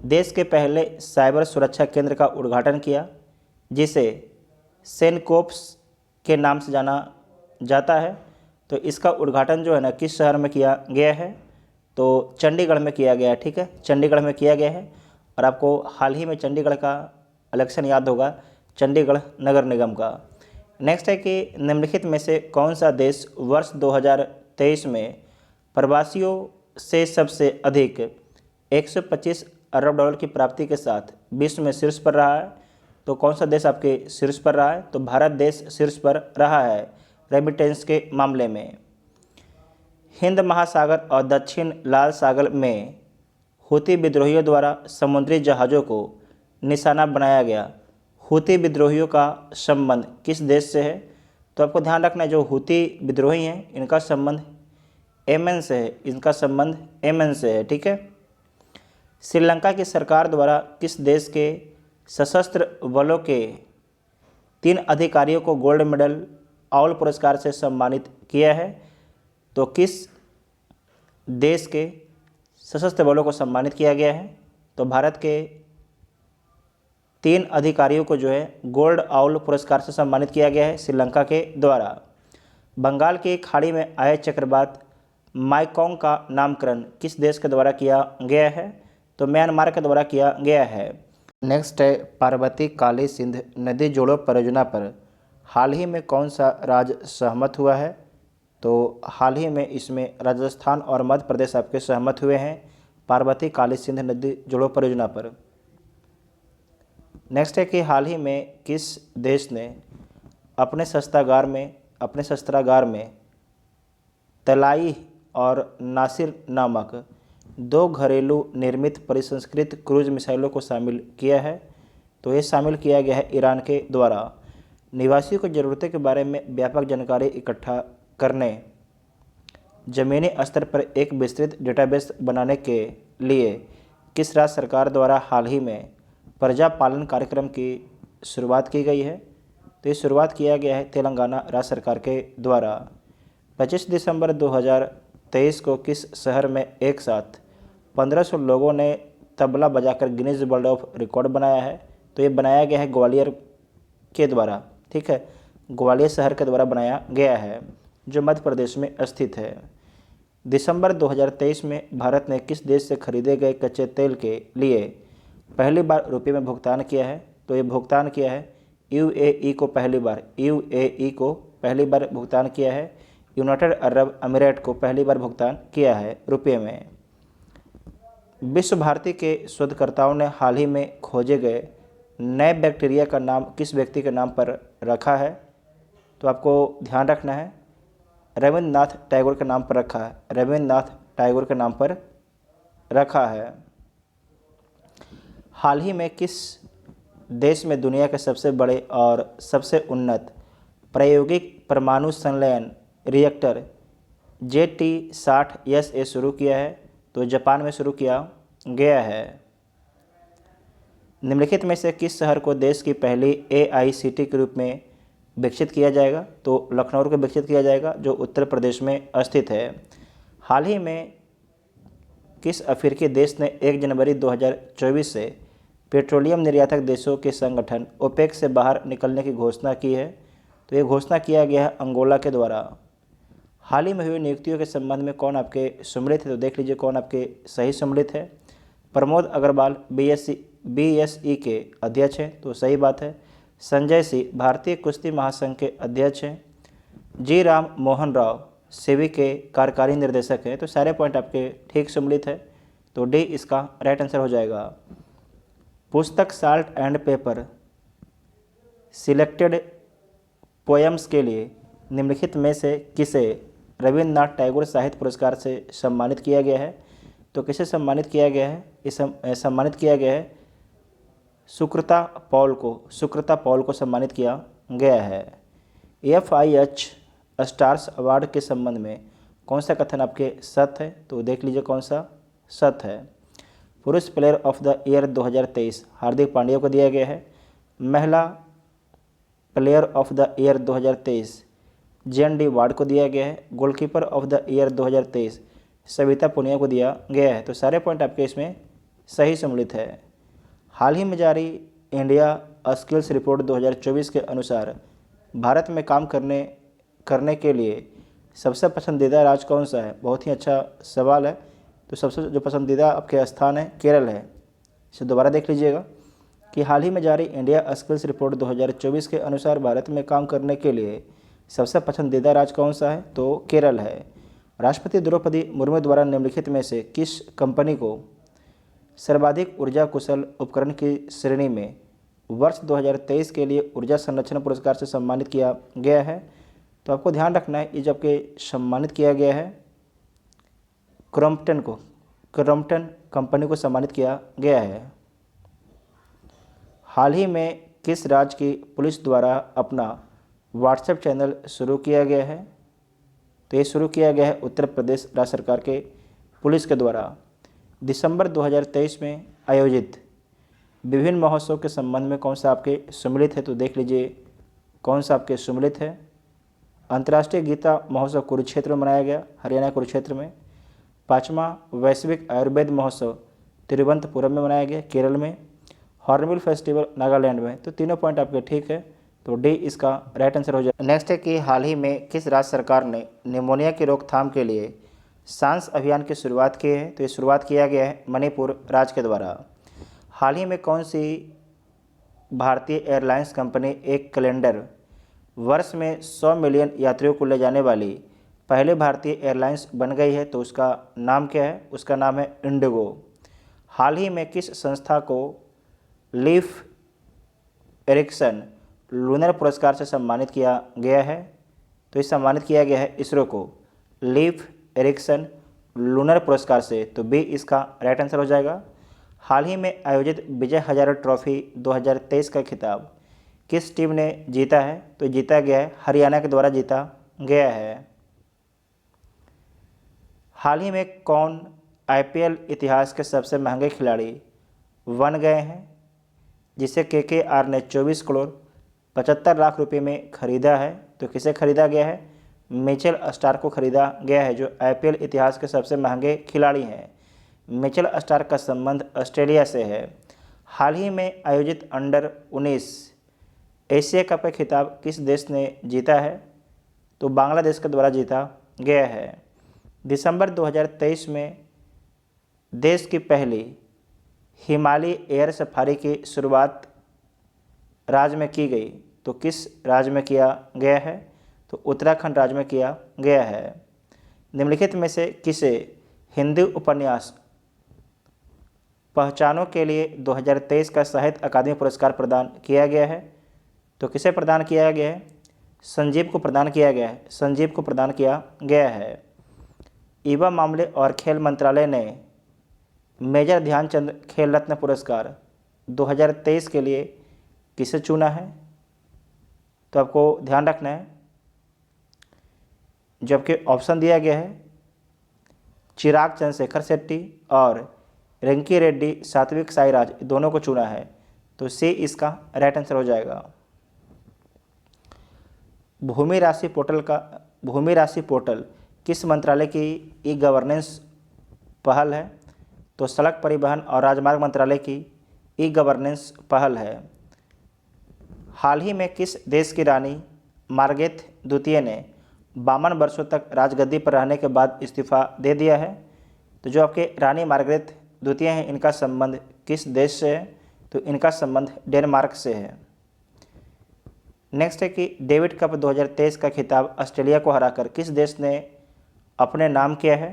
देश के पहले साइबर सुरक्षा केंद्र का उद्घाटन किया, जिसे सेनकोप्स के नाम से जाना जाता है? तो इसका उद्घाटन जो है ना किस शहर में किया गया है? तो चंडीगढ़ में किया गया है। ठीक है, चंडीगढ़ में किया गया है। और आपको हाल ही में चंडीगढ़ का इलेक्शन याद होगा, चंडीगढ़ नगर निगम का। नेक्स्ट है कि निम्नलिखित में से कौन सा देश वर्ष 2023 में प्रवासियों से सबसे अधिक 125 अरब डॉलर की प्राप्ति के साथ विश्व में शीर्ष पर रहा है? तो कौन सा देश आपके शीर्ष पर रहा है? तो भारत देश शीर्ष पर रहा है रेमिटेंस के मामले में। हिंद महासागर और दक्षिण लाल सागर में हूती विद्रोहियों द्वारा समुद्री जहाज़ों को निशाना बनाया गया। हूती विद्रोहियों का संबंध किस देश से है? तो आपको ध्यान रखना है, जो हूती विद्रोही हैं इनका संबंध येमेन से है, इनका संबंध येमेन से है। ठीक है। श्रीलंका की सरकार द्वारा किस देश के सशस्त्र बलों के 3 अधिकारियों को गोल्ड मेडल ऑल पुरस्कार से सम्मानित किया है? तो किस देश के सशस्त्र बलों को सम्मानित किया गया है? तो भारत के 3 अधिकारियों को जो है गोल्ड ऑल पुरस्कार से सम्मानित किया गया है श्रीलंका के द्वारा। बंगाल की खाड़ी में आए चक्रवात माइकोंग का नामकरण किस देश के द्वारा किया गया है? तो म्यांमार के द्वारा किया गया है। नेक्स्ट है पार्वती काली सिंध नदी जोड़ो परियोजना पर हाल ही में कौन सा राज्य सहमत हुआ है? तो हाल ही में इसमें राजस्थान और मध्य प्रदेश आपके सहमत हुए हैं पार्वती काली सिंध नदी जोड़ो परियोजना पर। नेक्स्ट है कि हाल ही में किस देश ने अपने शस्त्रागार में तलाई और नासिर नामक 2 घरेलू निर्मित परिसंस्कृत क्रूज मिसाइलों को शामिल किया है? तो ये शामिल किया गया है ईरान के द्वारा। निवासियों की ज़रूरतों के बारे में व्यापक जानकारी इकट्ठा करने, ज़मीनी स्तर पर एक विस्तृत डेटाबेस बनाने के लिए किस राज्य सरकार द्वारा हाल ही में प्रजा पालन कार्यक्रम की शुरुआत की गई है? तो ये शुरुआत किया गया है तेलंगाना राज्य सरकार के द्वारा। 25 दिसंबर 2023 को किस शहर में एक साथ 1500 लोगों ने तबला बजाकर गिनीज वर्ल्ड ऑफ रिकॉर्ड बनाया है? तो ये बनाया गया है ग्वालियर के द्वारा। ठीक है, ग्वालियर शहर के द्वारा बनाया गया है जो मध्य प्रदेश में स्थित है। दिसंबर 2023 में भारत ने किस देश से खरीदे गए कच्चे तेल के लिए पहली बार रुपये में भुगतान किया है? तो ये भुगतान किया है यूएई को पहली बार भुगतान किया है। यूनाइटेड अरब अमीरात को पहली बार भुगतान किया है रुपये में। विश्व भारती के शोधकर्ताओं ने हाल ही में खोजे गए नए बैक्टीरिया का नाम किस व्यक्ति के नाम पर रखा है? तो आपको ध्यान रखना है, रविन्द्रनाथ टैगोर के नाम पर रखा है। रविन्द्रनाथ टैगोर के नाम पर रखा है। हाल ही में किस देश में दुनिया के सबसे बड़े और सबसे उन्नत प्रायोगिक परमाणु संलयन रिएक्टर JT-60SA शुरू किया है? तो जापान में शुरू किया गया है। निम्नलिखित में से किस शहर को देश की पहली AICT के रूप में विकसित किया जाएगा? तो लखनऊ को विकसित किया जाएगा जो उत्तर प्रदेश में स्थित है। हाल ही में किस अफ्रीकी देश ने 1 जनवरी 2024 से पेट्रोलियम निर्यातक देशों के संगठन ओपेक से बाहर निकलने की घोषणा की है? तो ये घोषणा किया गया है अंगोला के द्वारा। हाल ही में हुई नियुक्तियों के संबंध में कौन आपके सम्मिलित है? तो देख लीजिए कौन आपके सही सम्मिलित है। प्रमोद अग्रवाल BSE के अध्यक्ष हैं, तो सही बात है। संजय सिंह भारतीय कुश्ती महासंघ के अध्यक्ष हैं। जी राम मोहन राव सेबी के कार्यकारी निर्देशक हैं। तो सारे पॉइंट आपके ठीक सम्मिलित है, तो डी इसका राइट आंसर हो जाएगा। पुस्तक salt and paper selected poems के लिए निम्नलिखित में से किसे रविन्द्रनाथ टैगोर साहित्य पुरस्कार से सम्मानित किया गया है? तो किसे सम्मानित किया गया है? सम्मानित किया गया है सुकृता पॉल को सम्मानित किया गया है। FIH स्टार्स अवार्ड के संबंध में कौन सा कथन आपके सत्य है? तो देख लीजिए कौन सा सत्य है। पुरुष player of the year 2023 Hardik Pandya को दिया गया है। महिला player of the year 2023 JND ward को दिया गया है। Goalkeeper of the year 2023 Savita Punia को दिया गया है। तो सारे पॉइंट आपके इसमें सही सम्मिलित है। हाल ही में जारी इंडिया स्किल्स रिपोर्ट 2024 के अनुसार भारत में काम करने के लिए सबसे पसंदीदा राज्य कौन सा है? बहुत ही अच्छा सवाल है। तो सबसे जो पसंदीदा आपके स्थान है केरल है। इसे दोबारा देख लीजिएगा कि हाल ही में जारी इंडिया स्किल्स रिपोर्ट 2024 के अनुसार भारत में काम करने के लिए सबसे पसंदीदा राज्य कौन सा है? तो केरल है। राष्ट्रपति द्रौपदी मुर्मू द्वारा निम्नलिखित में से किस कंपनी को सर्वाधिक ऊर्जा कुशल उपकरण की श्रेणी में वर्ष 2023 के लिए ऊर्जा संरक्षण पुरस्कार से सम्मानित किया गया है? तो आपको ध्यान रखना है, ये जबकि सम्मानित किया गया है क्रॉम्पटन कंपनी को सम्मानित किया गया है। हाल ही में किस राज्य की पुलिस द्वारा अपना व्हाट्सएप चैनल शुरू किया गया है? तो ये शुरू किया गया है उत्तर प्रदेश राज्य सरकार के पुलिस के द्वारा। दिसंबर 2023 में आयोजित विभिन्न महोत्सव के संबंध में कौन सा आपके सम्मिलित है? तो देख लीजिए कौन सा आपके सम्मिलित है। अंतर्राष्ट्रीय गीता महोत्सव कुरुक्षेत्र में मनाया गया, हरियाणा कुरुक्षेत्र में। 5वां वैश्विक आयुर्वेद महोत्सव तिरुवनंतपुरम में मनाया गया, केरल में। हॉर्नबिल फेस्टिवल नागालैंड में। तो तीनों पॉइंट आपके ठीक है, तो डी इसका राइट आंसर हो जाए। नेक्स्ट है कि हाल ही में किस राज्य सरकार ने निमोनिया की रोकथाम के लिए सांस अभियान की शुरुआत की है? तो ये शुरुआत किया गया है मणिपुर राज्य के द्वारा। हाल ही में कौन सी भारतीय एयरलाइंस कंपनी एक कैलेंडर वर्ष में 100 मिलियन यात्रियों को ले जाने वाली पहले भारतीय एयरलाइंस बन गई है? तो उसका नाम क्या है? उसका नाम है इंडिगो। हाल ही में किस संस्था को लीफ एरिक्सन लूनर पुरस्कार से सम्मानित किया गया है? तो इस सम्मानित किया गया है इसरो को लीफ एरिक्सन लूनर पुरस्कार से। तो बी इसका राइट आंसर हो जाएगा। हाल ही में आयोजित विजय हजारे ट्रॉफी 2023 का खिताब किस टीम ने जीता है? तो जीता गया है हरियाणा के द्वारा जीता गया है। हाल ही में कौन आईपीएल इतिहास के सबसे महंगे खिलाड़ी बन गए हैं, जिसे केकेआर ने 24 करोड़ 75 लाख रुपए में खरीदा है? तो किसे खरीदा गया है? मिचेल स्टार्क को खरीदा गया है, जो आईपीएल इतिहास के सबसे महंगे खिलाड़ी हैं। मिचेल स्टार्क का संबंध ऑस्ट्रेलिया से है। हाल ही में आयोजित अंडर 19 एशिया कप का खिताब किस देश ने जीता है? तो बांग्लादेश के द्वारा जीता गया है। दिसंबर 2023 में देश की पहली हिमालय एयर सफारी की शुरुआत राज्य में की गई। तो किस राज्य में किया गया है? तो उत्तराखंड राज्य में किया गया है। निम्नलिखित में से किसे हिंदी उपन्यास पहचानों के लिए 2023 का साहित्य अकादमी पुरस्कार प्रदान किया गया है? तो किसे प्रदान किया गया है? संजीव को प्रदान किया गया है। संजीव को प्रदान किया गया है। युवा मामले और खेल मंत्रालय ने मेजर ध्यानचंद खेल रत्न पुरस्कार 2023 के लिए किसे चुना है? तो आपको ध्यान रखना है, जबकि ऑप्शन दिया गया है चिराग चंद्रशेखर शेट्टी और रिंकी रेड्डी सात्विक साईराज, दोनों को चुना है। तो सी इसका राइट आंसर हो जाएगा। भूमि राशि पोर्टल किस मंत्रालय की ई गवर्नेंस पहल है? तो सड़क परिवहन और राजमार्ग मंत्रालय की ई गवर्नेंस पहल है। हाल ही में किस देश की रानी मार्गरेट द्वितीय ने 52 वर्षों तक राजगद्दी पर रहने के बाद इस्तीफा दे दिया है? तो जो आपके रानी मार्गरेट द्वितीय हैं, इनका संबंध किस देश से है? तो इनका संबंध डेनमार्क से है। नेक्स्ट है कि डेविड कप 2023 का खिताब ऑस्ट्रेलिया को हराकर किस देश ने अपने नाम किया है?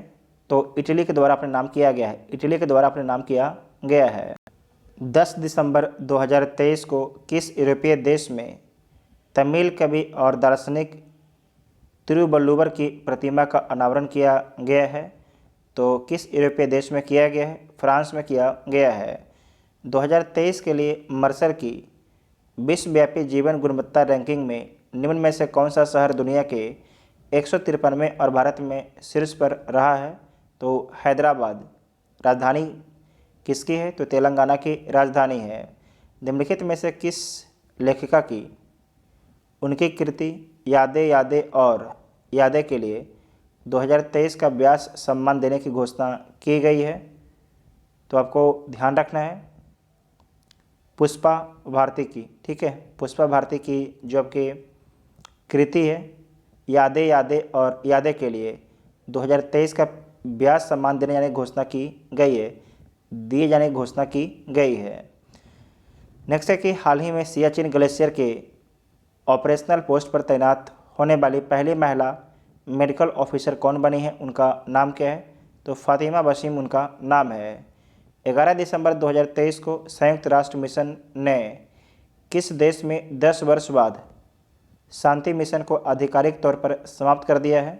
तो इटली के द्वारा अपने नाम किया गया है। इटली के द्वारा अपने नाम किया गया है। 10 दिसंबर 2023 को किस यूरोपीय देश में तमिल कवि और दार्शनिक तिरुवल्लुवर की प्रतिमा का अनावरण किया गया है? तो किस यूरोपीय देश में किया गया है? फ्रांस में किया गया है। 2023 के लिए मर्सर की विश्वव्यापी जीवन गुणवत्ता रैंकिंग में निम्न में से कौन सा शहर दुनिया के 153वें और भारत में शीर्ष पर रहा है? तो हैदराबाद राजधानी किसकी है? तो तेलंगाना की राजधानी है। निम्नलिखित में से किस लेखिका की उनकी कृति यादें यादें और यादें के लिए 2023 का व्यास सम्मान देने की घोषणा की गई है? तो आपको ध्यान रखना है पुष्पा भारती की, ठीक है। पुष्पा भारती की जो आपकी कृति है यादें यादें और यादें के लिए 2023 का व्यास सम्मान देने जाने की घोषणा की गई है, दिए जाने की घोषणा की गई है। नेक्स्ट है कि हाल ही में सियाचिन ग्लेशियर के ऑपरेशनल पोस्ट पर तैनात होने वाली पहली महिला मेडिकल ऑफिसर कौन बनी है? उनका नाम क्या है? तो फातिमा वसीम उनका नाम है। 11 दिसंबर 2023 को संयुक्त राष्ट्र मिशन ने किस देश में 10 वर्ष बाद शांति मिशन को आधिकारिक तौर पर समाप्त कर दिया है?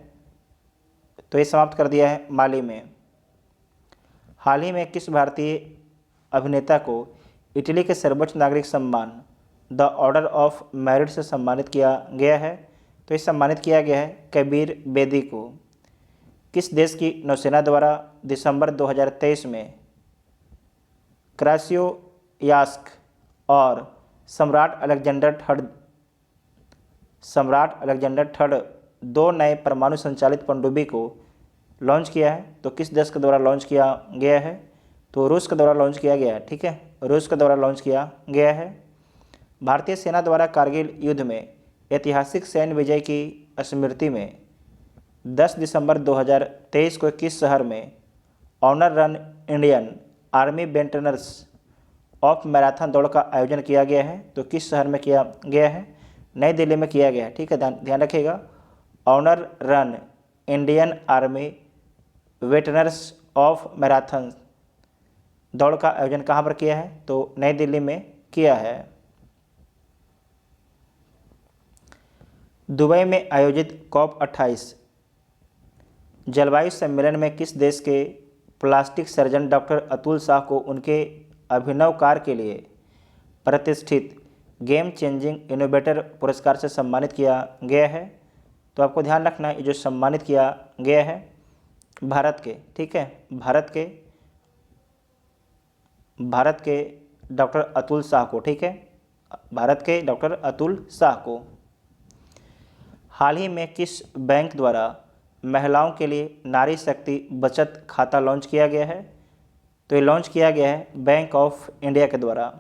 तो ये समाप्त कर दिया है माली में। हाल ही में किस भारतीय अभिनेता को इटली के सर्वोच्च नागरिक सम्मान द ऑर्डर ऑफ मेरिट से सम्मानित किया गया है? तो ये सम्मानित किया गया है कबीर बेदी को। किस देश की नौसेना द्वारा दिसंबर 2023 में क्रासियोयास्क और सम्राट अलेक्जेंडर थर्ड दो नए परमाणु संचालित पनडुब्बी को लॉन्च किया है? तो किस देश के द्वारा लॉन्च किया गया है? तो रूस के द्वारा लॉन्च किया गया है, ठीक है, रूस के द्वारा लॉन्च किया गया है। भारतीय सेना द्वारा कारगिल युद्ध में ऐतिहासिक सैन्य विजय की स्मृति में 10 दिसंबर 2023 को किस शहर में honour run Indian army veterans of marathon दौड़ का आयोजन किया गया है? तो किस शहर में किया गया है? नई दिल्ली में किया गया है, ठीक है, ध्यान रखिएगा। Honour run Indian army veterans of marathon दौड़ का आयोजन कहाँ पर किया है? तो नई दिल्ली में किया है। दुबई में आयोजित COP28 जलवायु सम्मेलन में किस देश के plastic surgeon doctor Atul Shah को उनके अभिनव कार्य के लिए प्रतिष्ठित गेम चेंजिंग इनोवेटर पुरस्कार से सम्मानित किया गया है? तो आपको ध्यान रखना है, ये जो सम्मानित किया गया है भारत के, ठीक है, भारत के डॉक्टर अतुल शाह को, ठीक है, भारत के डॉक्टर अतुल शाह को। हाल ही में किस बैंक द्वारा महिलाओं के लिए नारी शक्ति बचत खाता लॉन्च किया गया है? तो ये लॉन्च किया गया है बैंक ऑफ इंडिया के द्वारा।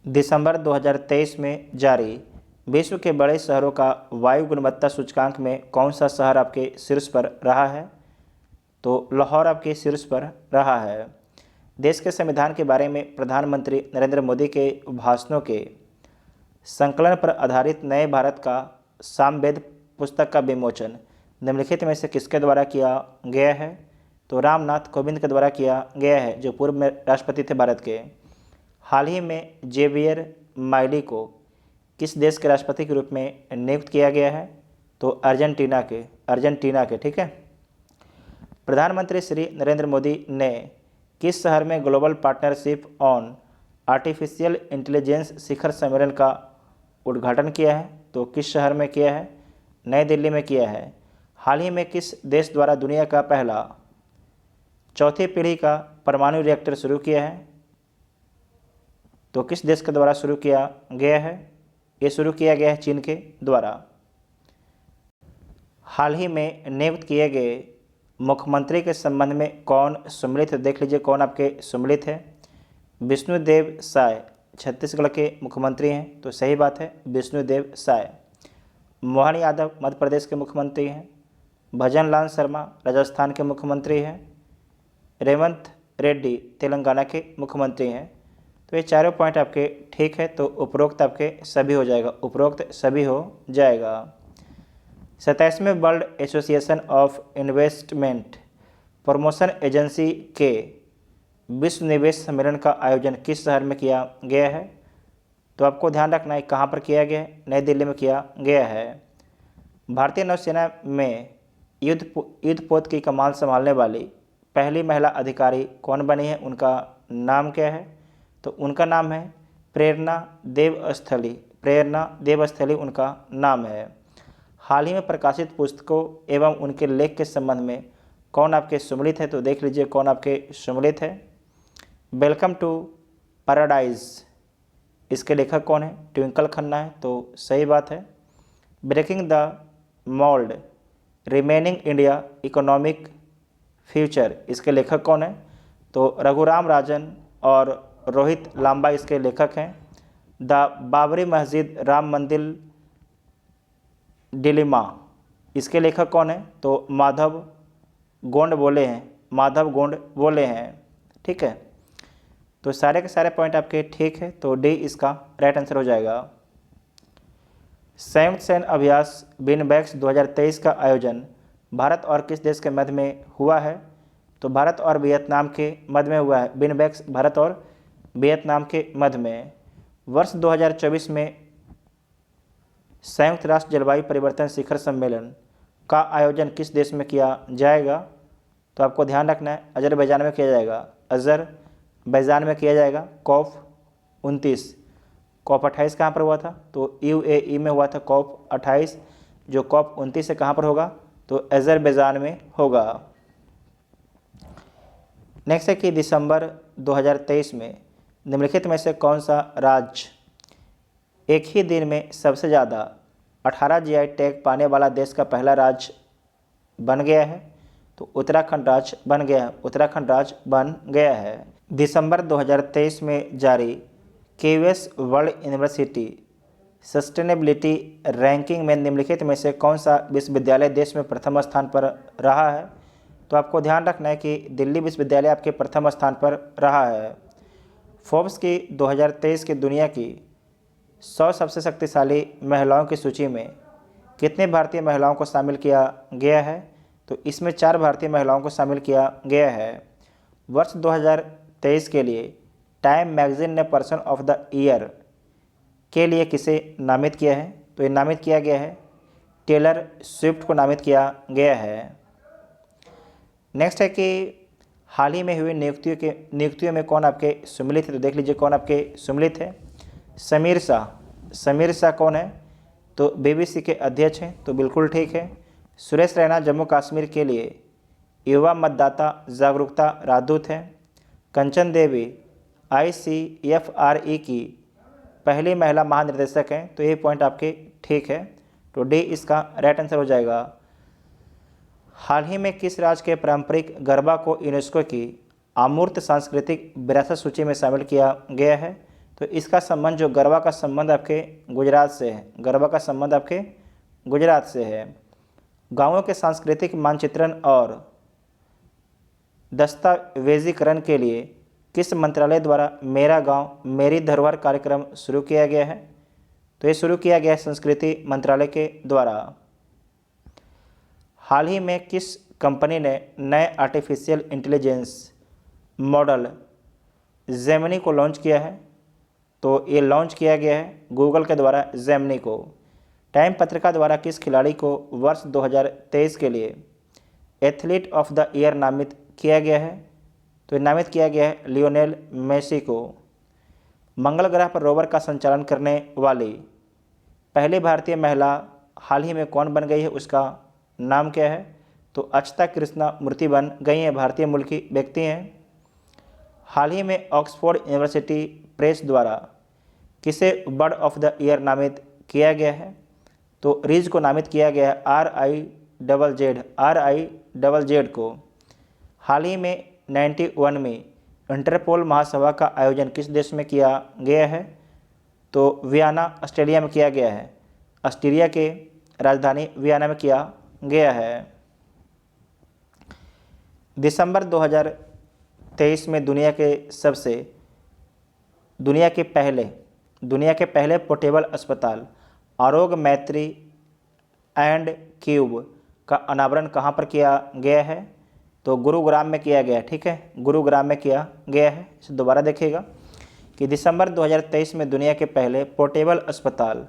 दिसंबर 2023 में जारी विश्व के बड़े शहरों का वायु गुणवत्ता सूचकांक में कौन सा शहर आपके शीर्ष पर रहा है? तो लाहौर आपके शीर्ष पर रहा है। देश के संविधान के बारे में प्रधानमंत्री नरेंद्र मोदी के भाषणों के संकलन पर आधारित नए भारत का सामवेद पुस्तक का विमोचन निम्नलिखित में से किसके द्वारा किया गया है? तो रामनाथ कोविंद के द्वारा किया गया है, जो पूर्व में राष्ट्रपति थे भारत के। हाल ही में जेवियर माइली को किस देश के राष्ट्रपति के रूप में नियुक्त किया गया है? तो अर्जेंटीना के, ठीक है। प्रधानमंत्री श्री नरेंद्र मोदी ने किस शहर में global partnership on artificial intelligence शिखर सम्मेलन का उद्घाटन किया है? तो किस शहर में किया है? नई दिल्ली में किया है। हाल ही में किस देश द्वारा दुनिया का पहला चौथी पीढ़ी का परमाणु रिएक्टर शुरू किया है? तो किस देश के द्वारा शुरू किया गया है? ये शुरू किया गया है चीन के द्वारा। हाल ही में नियुक्त किए गए मुख्यमंत्री के संबंध में कौन सम्मिलित है? देख लीजिए कौन आपके सम्मिलित है। विष्णुदेव साय छत्तीसगढ़ के मुख्यमंत्री हैं, तो सही बात है, विष्णुदेव साय। मोहन यादव मध्य प्रदेश के मुख्यमंत्री हैं। भजन लाल शर्मा राजस्थान के मुख्यमंत्री हैं। रेवंत रेड्डी तेलंगाना के मुख्यमंत्री हैं। तो ये चारों पॉइंट आपके ठीक है, तो उपरोक्त आपके सभी हो जाएगा, उपरोक्त सभी हो जाएगा। 27वें world association of investment promotion agency के विश्व निवेश सम्मेलन का आयोजन किस शहर में किया गया है? तो आपको ध्यान रखना है कहाँ पर किया गया है, नई दिल्ली में किया गया है। भारतीय नौसेना में युद्धपोत की कमान संभालने वाली पहली महिला अधिकारी कौन बनी है? उनका नाम क्या है? तो उनका नाम है प्रेरणा देवस्थली उनका नाम है। हाल ही में प्रकाशित पुस्तकों एवं उनके लेख के संबंध में कौन आपके सम्मिलित है? तो देख लीजिए कौन आपके सम्मिलित है। वेलकम टू पैराडाइज, इसके लेखक कौन है? ट्विंकल खन्ना है, तो सही बात है। Breaking the mould, reimagining India economic future, इसके लेखक कौन है? तो रघुराम राजन और रोहित लांबा इसके लेखक हैं। द बाबरी मस्जिद राम मंदिर डिलेमा, इसके लेखक कौन है? तो माधव गोंड बोले हैं। ठीक है, तो सारे के सारे पॉइंट आपके ठीक है, तो डी इसका राइट आंसर हो जाएगा। संयुक्त सैन्य अभ्यास बिनबैक्स 2023 का आयोजन भारत और किस देश के मध्य में हुआ है? तो भारत और वियतनाम के मध्य में हुआ है। बिनबैक्स भारत और वियतनाम के मध्य में। वर्ष 2024 में संयुक्त राष्ट्र जलवायु परिवर्तन शिखर सम्मेलन का आयोजन किस देश में किया जाएगा? तो आपको ध्यान रखना है, अजरबैजान में किया जाएगा। अजरबैजान में किया जाएगा। COP29, COP28 कहाँ पर हुआ था? तो UAE में हुआ था COP28। जो COP29 है कहाँ पर होगा? तो अजरबैजान में होगा। नेक्स्ट है कि दिसंबर 2023 में निम्नलिखित में से कौन सा राज्य एक ही दिन में सबसे ज़्यादा 18 GI टैग पाने वाला देश का पहला राज्य बन गया है? तो उत्तराखंड राज्य बन गया है। दिसंबर 2023 में जारी QS world university sustainability ranking में निम्नलिखित में से कौन सा विश्वविद्यालय देश में प्रथम स्थान पर रहा है? तो आपको ध्यान रखना है कि दिल्ली विश्वविद्यालय आपके प्रथम स्थान पर रहा है। फोर्ब्स की 2023 की दुनिया की 100 सबसे शक्तिशाली महिलाओं की सूची में कितने भारतीय महिलाओं को शामिल किया गया है? तो इसमें 4 भारतीय महिलाओं को शामिल किया गया है। वर्ष 2023 के लिए टाइम मैगजीन ने पर्सन ऑफ द ईयर के लिए किसे नामित किया है? तो ये नामित किया गया है टेलर स्विफ्ट को नामित किया गया है। नेक्स्ट है कि हाल ही में हुई नियुक्तियों में कौन आपके सम्मिलित है? तो देख लीजिए कौन आपके सम्मिलित है। समीर शाह कौन है? तो BBC के अध्यक्ष हैं, तो बिल्कुल ठीक है। सुरेश रैना जम्मू कश्मीर के लिए युवा मतदाता जागरूकता राजदूत हैं। कंचन देवी ICFRE की पहली महिला महानिर्देशक हैं, तो ये पॉइंट आपके ठीक है, तो डी इसका राइट आंसर हो जाएगा। हाल ही में किस राज्य के पारंपरिक गरबा को यूनेस्को की अमूर्त सांस्कृतिक विरासत सूची में शामिल किया गया है? तो इसका संबंध, जो गरबा का संबंध आपके गुजरात से है। गांवों के सांस्कृतिक मानचित्रण और दस्तावेजीकरण के लिए किस मंत्रालय द्वारा मेरा गांव मेरी धरोहर कार्यक्रम शुरू किया गया है? तो ये शुरू किया गया है संस्कृति मंत्रालय के द्वारा। हाल ही में किस कंपनी ने नए आर्टिफिशियल इंटेलिजेंस मॉडल जेमिनी को लॉन्च किया है? तो ये लॉन्च किया गया है गूगल के द्वारा जेमिनी को। टाइम पत्रिका द्वारा किस खिलाड़ी को वर्ष 2023 के लिए एथलीट ऑफ द ईयर नामित किया गया है? तो नामित किया गया है लियोनेल मेसी को। मंगल ग्रह पर रोवर का संचालन करने वाली पहली भारतीय महिला हाल ही में कौन बन गई है? उसका नाम क्या है? तो अक्षता कृष्णा मूर्ति बन गई हैं, भारतीय मूल की व्यक्ति हैं। हाल ही में ऑक्सफोर्ड यूनिवर्सिटी प्रेस द्वारा किसे बर्ड ऑफ द ईयर नामित किया गया है? तो रीज को नामित किया गया है RIZZ को। हाल ही में 91 में इंटरपोल महासभा का आयोजन किस देश में किया गया है? तो वियना ऑस्ट्रेलिया में किया गया है। ऑस्ट्रिया के राजधानी वियना में किया गया है। दिसंबर 2023 में दुनिया के पहले पोर्टेबल अस्पताल आरोग्य मैत्री एंड क्यूब का अनावरण कहाँ पर किया गया है? तो गुरुग्राम में किया गया। ठीक है, गुरुग्राम में किया गया है। इसे दोबारा देखिएगा कि दिसंबर 2023 में दुनिया के पहले पोर्टेबल अस्पताल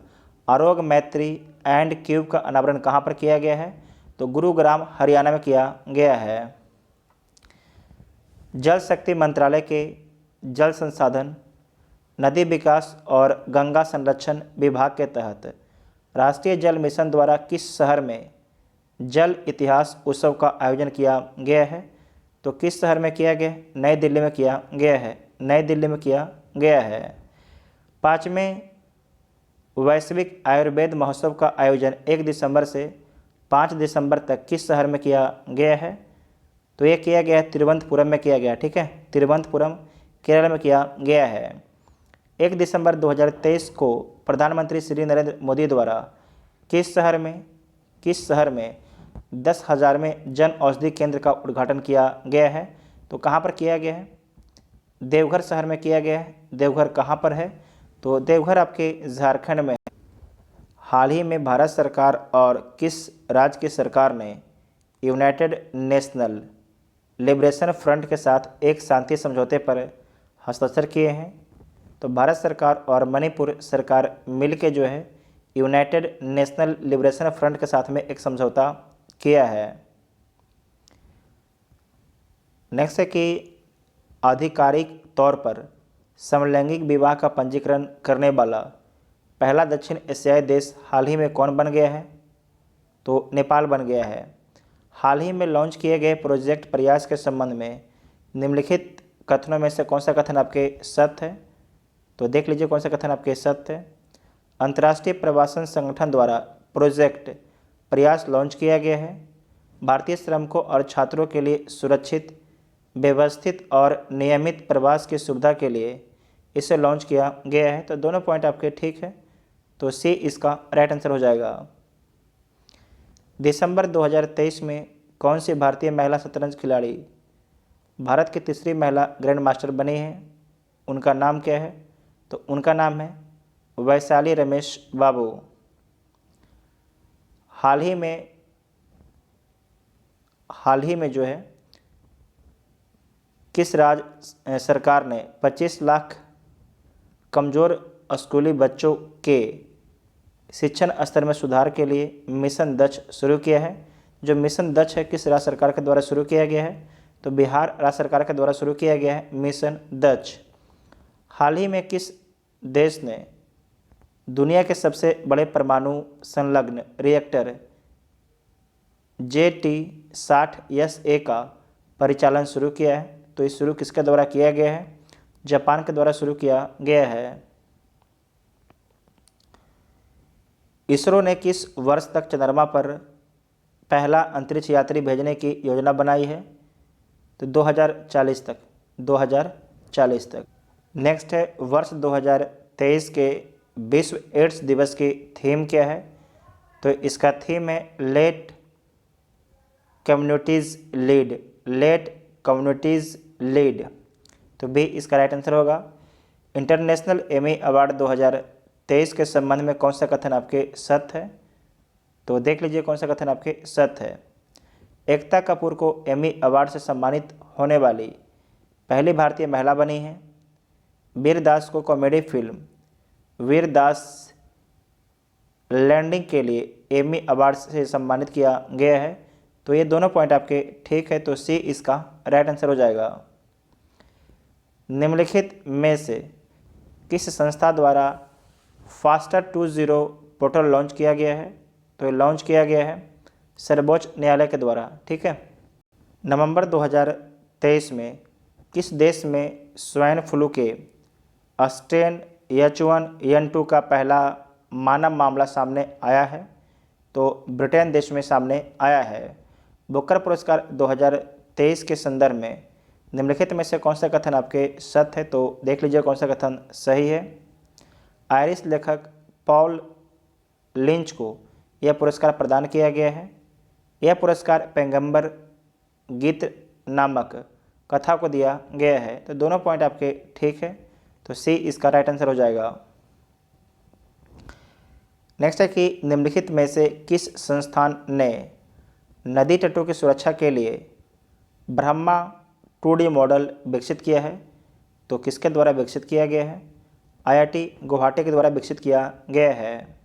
आरोग्य मैत्री एंड क्यूब का अनावरण कहाँ पर किया गया है? तो गुरुग्राम हरियाणा में किया गया है। जल शक्ति मंत्रालय के जल संसाधन, नदी विकास और गंगा संरक्षण विभाग के तहत राष्ट्रीय जल मिशन द्वारा किस शहर में जल इतिहास उत्सव का आयोजन किया गया है? तो किस शहर में किया गया? नई दिल्ली में किया गया है, नई दिल्ली में किया गया है। 5वें वैश्विक आयुर्वेद महोत्सव का आयोजन 1 दिसंबर से 5 दिसंबर तक किस शहर में किया गया है? तो ये किया गया है तिरुवनंतपुरम में किया गया, ठीक है, तिरुवनंतपुरम केरल में किया गया है। 1 दिसंबर 2023 को प्रधानमंत्री श्री नरेंद्र मोदी द्वारा किस शहर में 10,000वें जन औषधि केंद्र का उद्घाटन किया गया है? तो कहाँ पर किया गया है? देवघर शहर में किया गया है। देवघर कहाँ पर है? तो देवघर आपके झारखंड में। हाल ही में भारत सरकार और किस राज्य की सरकार ने यूनाइटेड नेशनल लिबरेशन फ्रंट के साथ एक शांति समझौते पर हस्ताक्षर किए हैं? तो भारत सरकार और मणिपुर सरकार मिलकर जो है यूनाइटेड नेशनल लिबरेशन फ्रंट के साथ में एक समझौता किया है। नेक्स्ट है कि आधिकारिक तौर पर समलैंगिक विवाह का पंजीकरण करने वाला पहला दक्षिण एशियाई देश हाल ही में कौन बन गया है? तो नेपाल बन गया है। हाल ही में लॉन्च किए गए प्रोजेक्ट प्रयास के संबंध में निम्नलिखित कथनों में से कौन सा कथन आपके सत्य है? तो देख लीजिए कौन सा कथन आपके सत्य है। अंतर्राष्ट्रीय प्रवासन संगठन द्वारा प्रोजेक्ट प्रयास लॉन्च किया गया है। भारतीय श्रमिकों और छात्रों के लिए सुरक्षित, व्यवस्थित और नियमित प्रवास की सुविधा के लिए इसे लॉन्च किया गया है। तो दोनों पॉइंट आपके ठीक है, तो सी इसका राइट आंसर हो जाएगा। दिसंबर 2023 में कौन सी भारतीय महिला शतरंज खिलाड़ी भारत की तीसरी महिला ग्रैंड मास्टर बनी है? उनका नाम क्या है? तो उनका नाम है वैशाली रमेश बाबू। हाल ही में जो है किस राज्य सरकार ने 25 लाख कमज़ोर स्कूली बच्चों के शिक्षण स्तर में सुधार के लिए मिशन दक्ष शुरू किया है? जो मिशन दक्ष है किस राज्य सरकार के द्वारा शुरू किया गया है? तो बिहार राज्य सरकार के द्वारा शुरू किया गया है मिशन दक्ष। हाल ही में किस देश ने दुनिया के सबसे बड़े परमाणु संलग्न रिएक्टर JT-60SA का परिचालन शुरू किया है? तो ये शुरू किसके द्वारा किया गया है? जापान के द्वारा शुरू किया गया है। इसरो ने किस वर्ष तक चंद्रमा पर पहला अंतरिक्ष यात्री भेजने की योजना बनाई है? तो 2040 तक, 2040 तक। नेक्स्ट है वर्ष 2023 के विश्व एड्स दिवस की थीम क्या है? तो इसका थीम है let communities lead, let communities lead. तो बी इसका राइट आंसर होगा। इंटरनेशनल एमी अवार्ड 2023 के संबंध में कौन सा कथन आपके सत्य है? तो देख लीजिए कौन सा कथन आपके सत्य है। एकता कपूर को एमी अवार्ड से सम्मानित होने वाली पहली भारतीय महिला बनी है। वीर दास को कॉमेडी फिल्म वीर दास लैंडिंग के लिए एमी अवार्ड से सम्मानित किया गया है। तो ये दोनों पॉइंट आपके ठीक है, तो सी इसका राइट आंसर हो जाएगा। निम्नलिखित में से किस संस्था द्वारा फास्टर 20 पोर्टल लॉन्च किया गया है? तो ये लॉन्च किया गया है सर्वोच्च न्यायालय के द्वारा, ठीक है। नवंबर 2023 में किस देश में स्वाइन फ्लू के स्ट्रेन H1N2 का पहला मानव मामला सामने आया है? तो ब्रिटेन देश में सामने आया है। बुकर पुरस्कार 2023 के संदर्भ में निम्नलिखित में से कौन सा कथन आपके सत्य है? तो देख लीजिए कौन सा कथन सही है। आयरिश लेखक पॉल लिंच को यह पुरस्कार प्रदान किया गया है। यह पुरस्कार पैगंबर गीत नामक कथा को दिया गया है। तो दोनों पॉइंट आपके ठीक है, तो सी इसका राइट आंसर हो जाएगा। नेक्स्ट है कि निम्नलिखित में से किस संस्थान ने नदी तटों की सुरक्षा के लिए ब्रह्मा 2D मॉडल विकसित किया है? तो किसके द्वारा विकसित किया गया है? IIT गुवाहाटी के द्वारा विकसित किया गया है।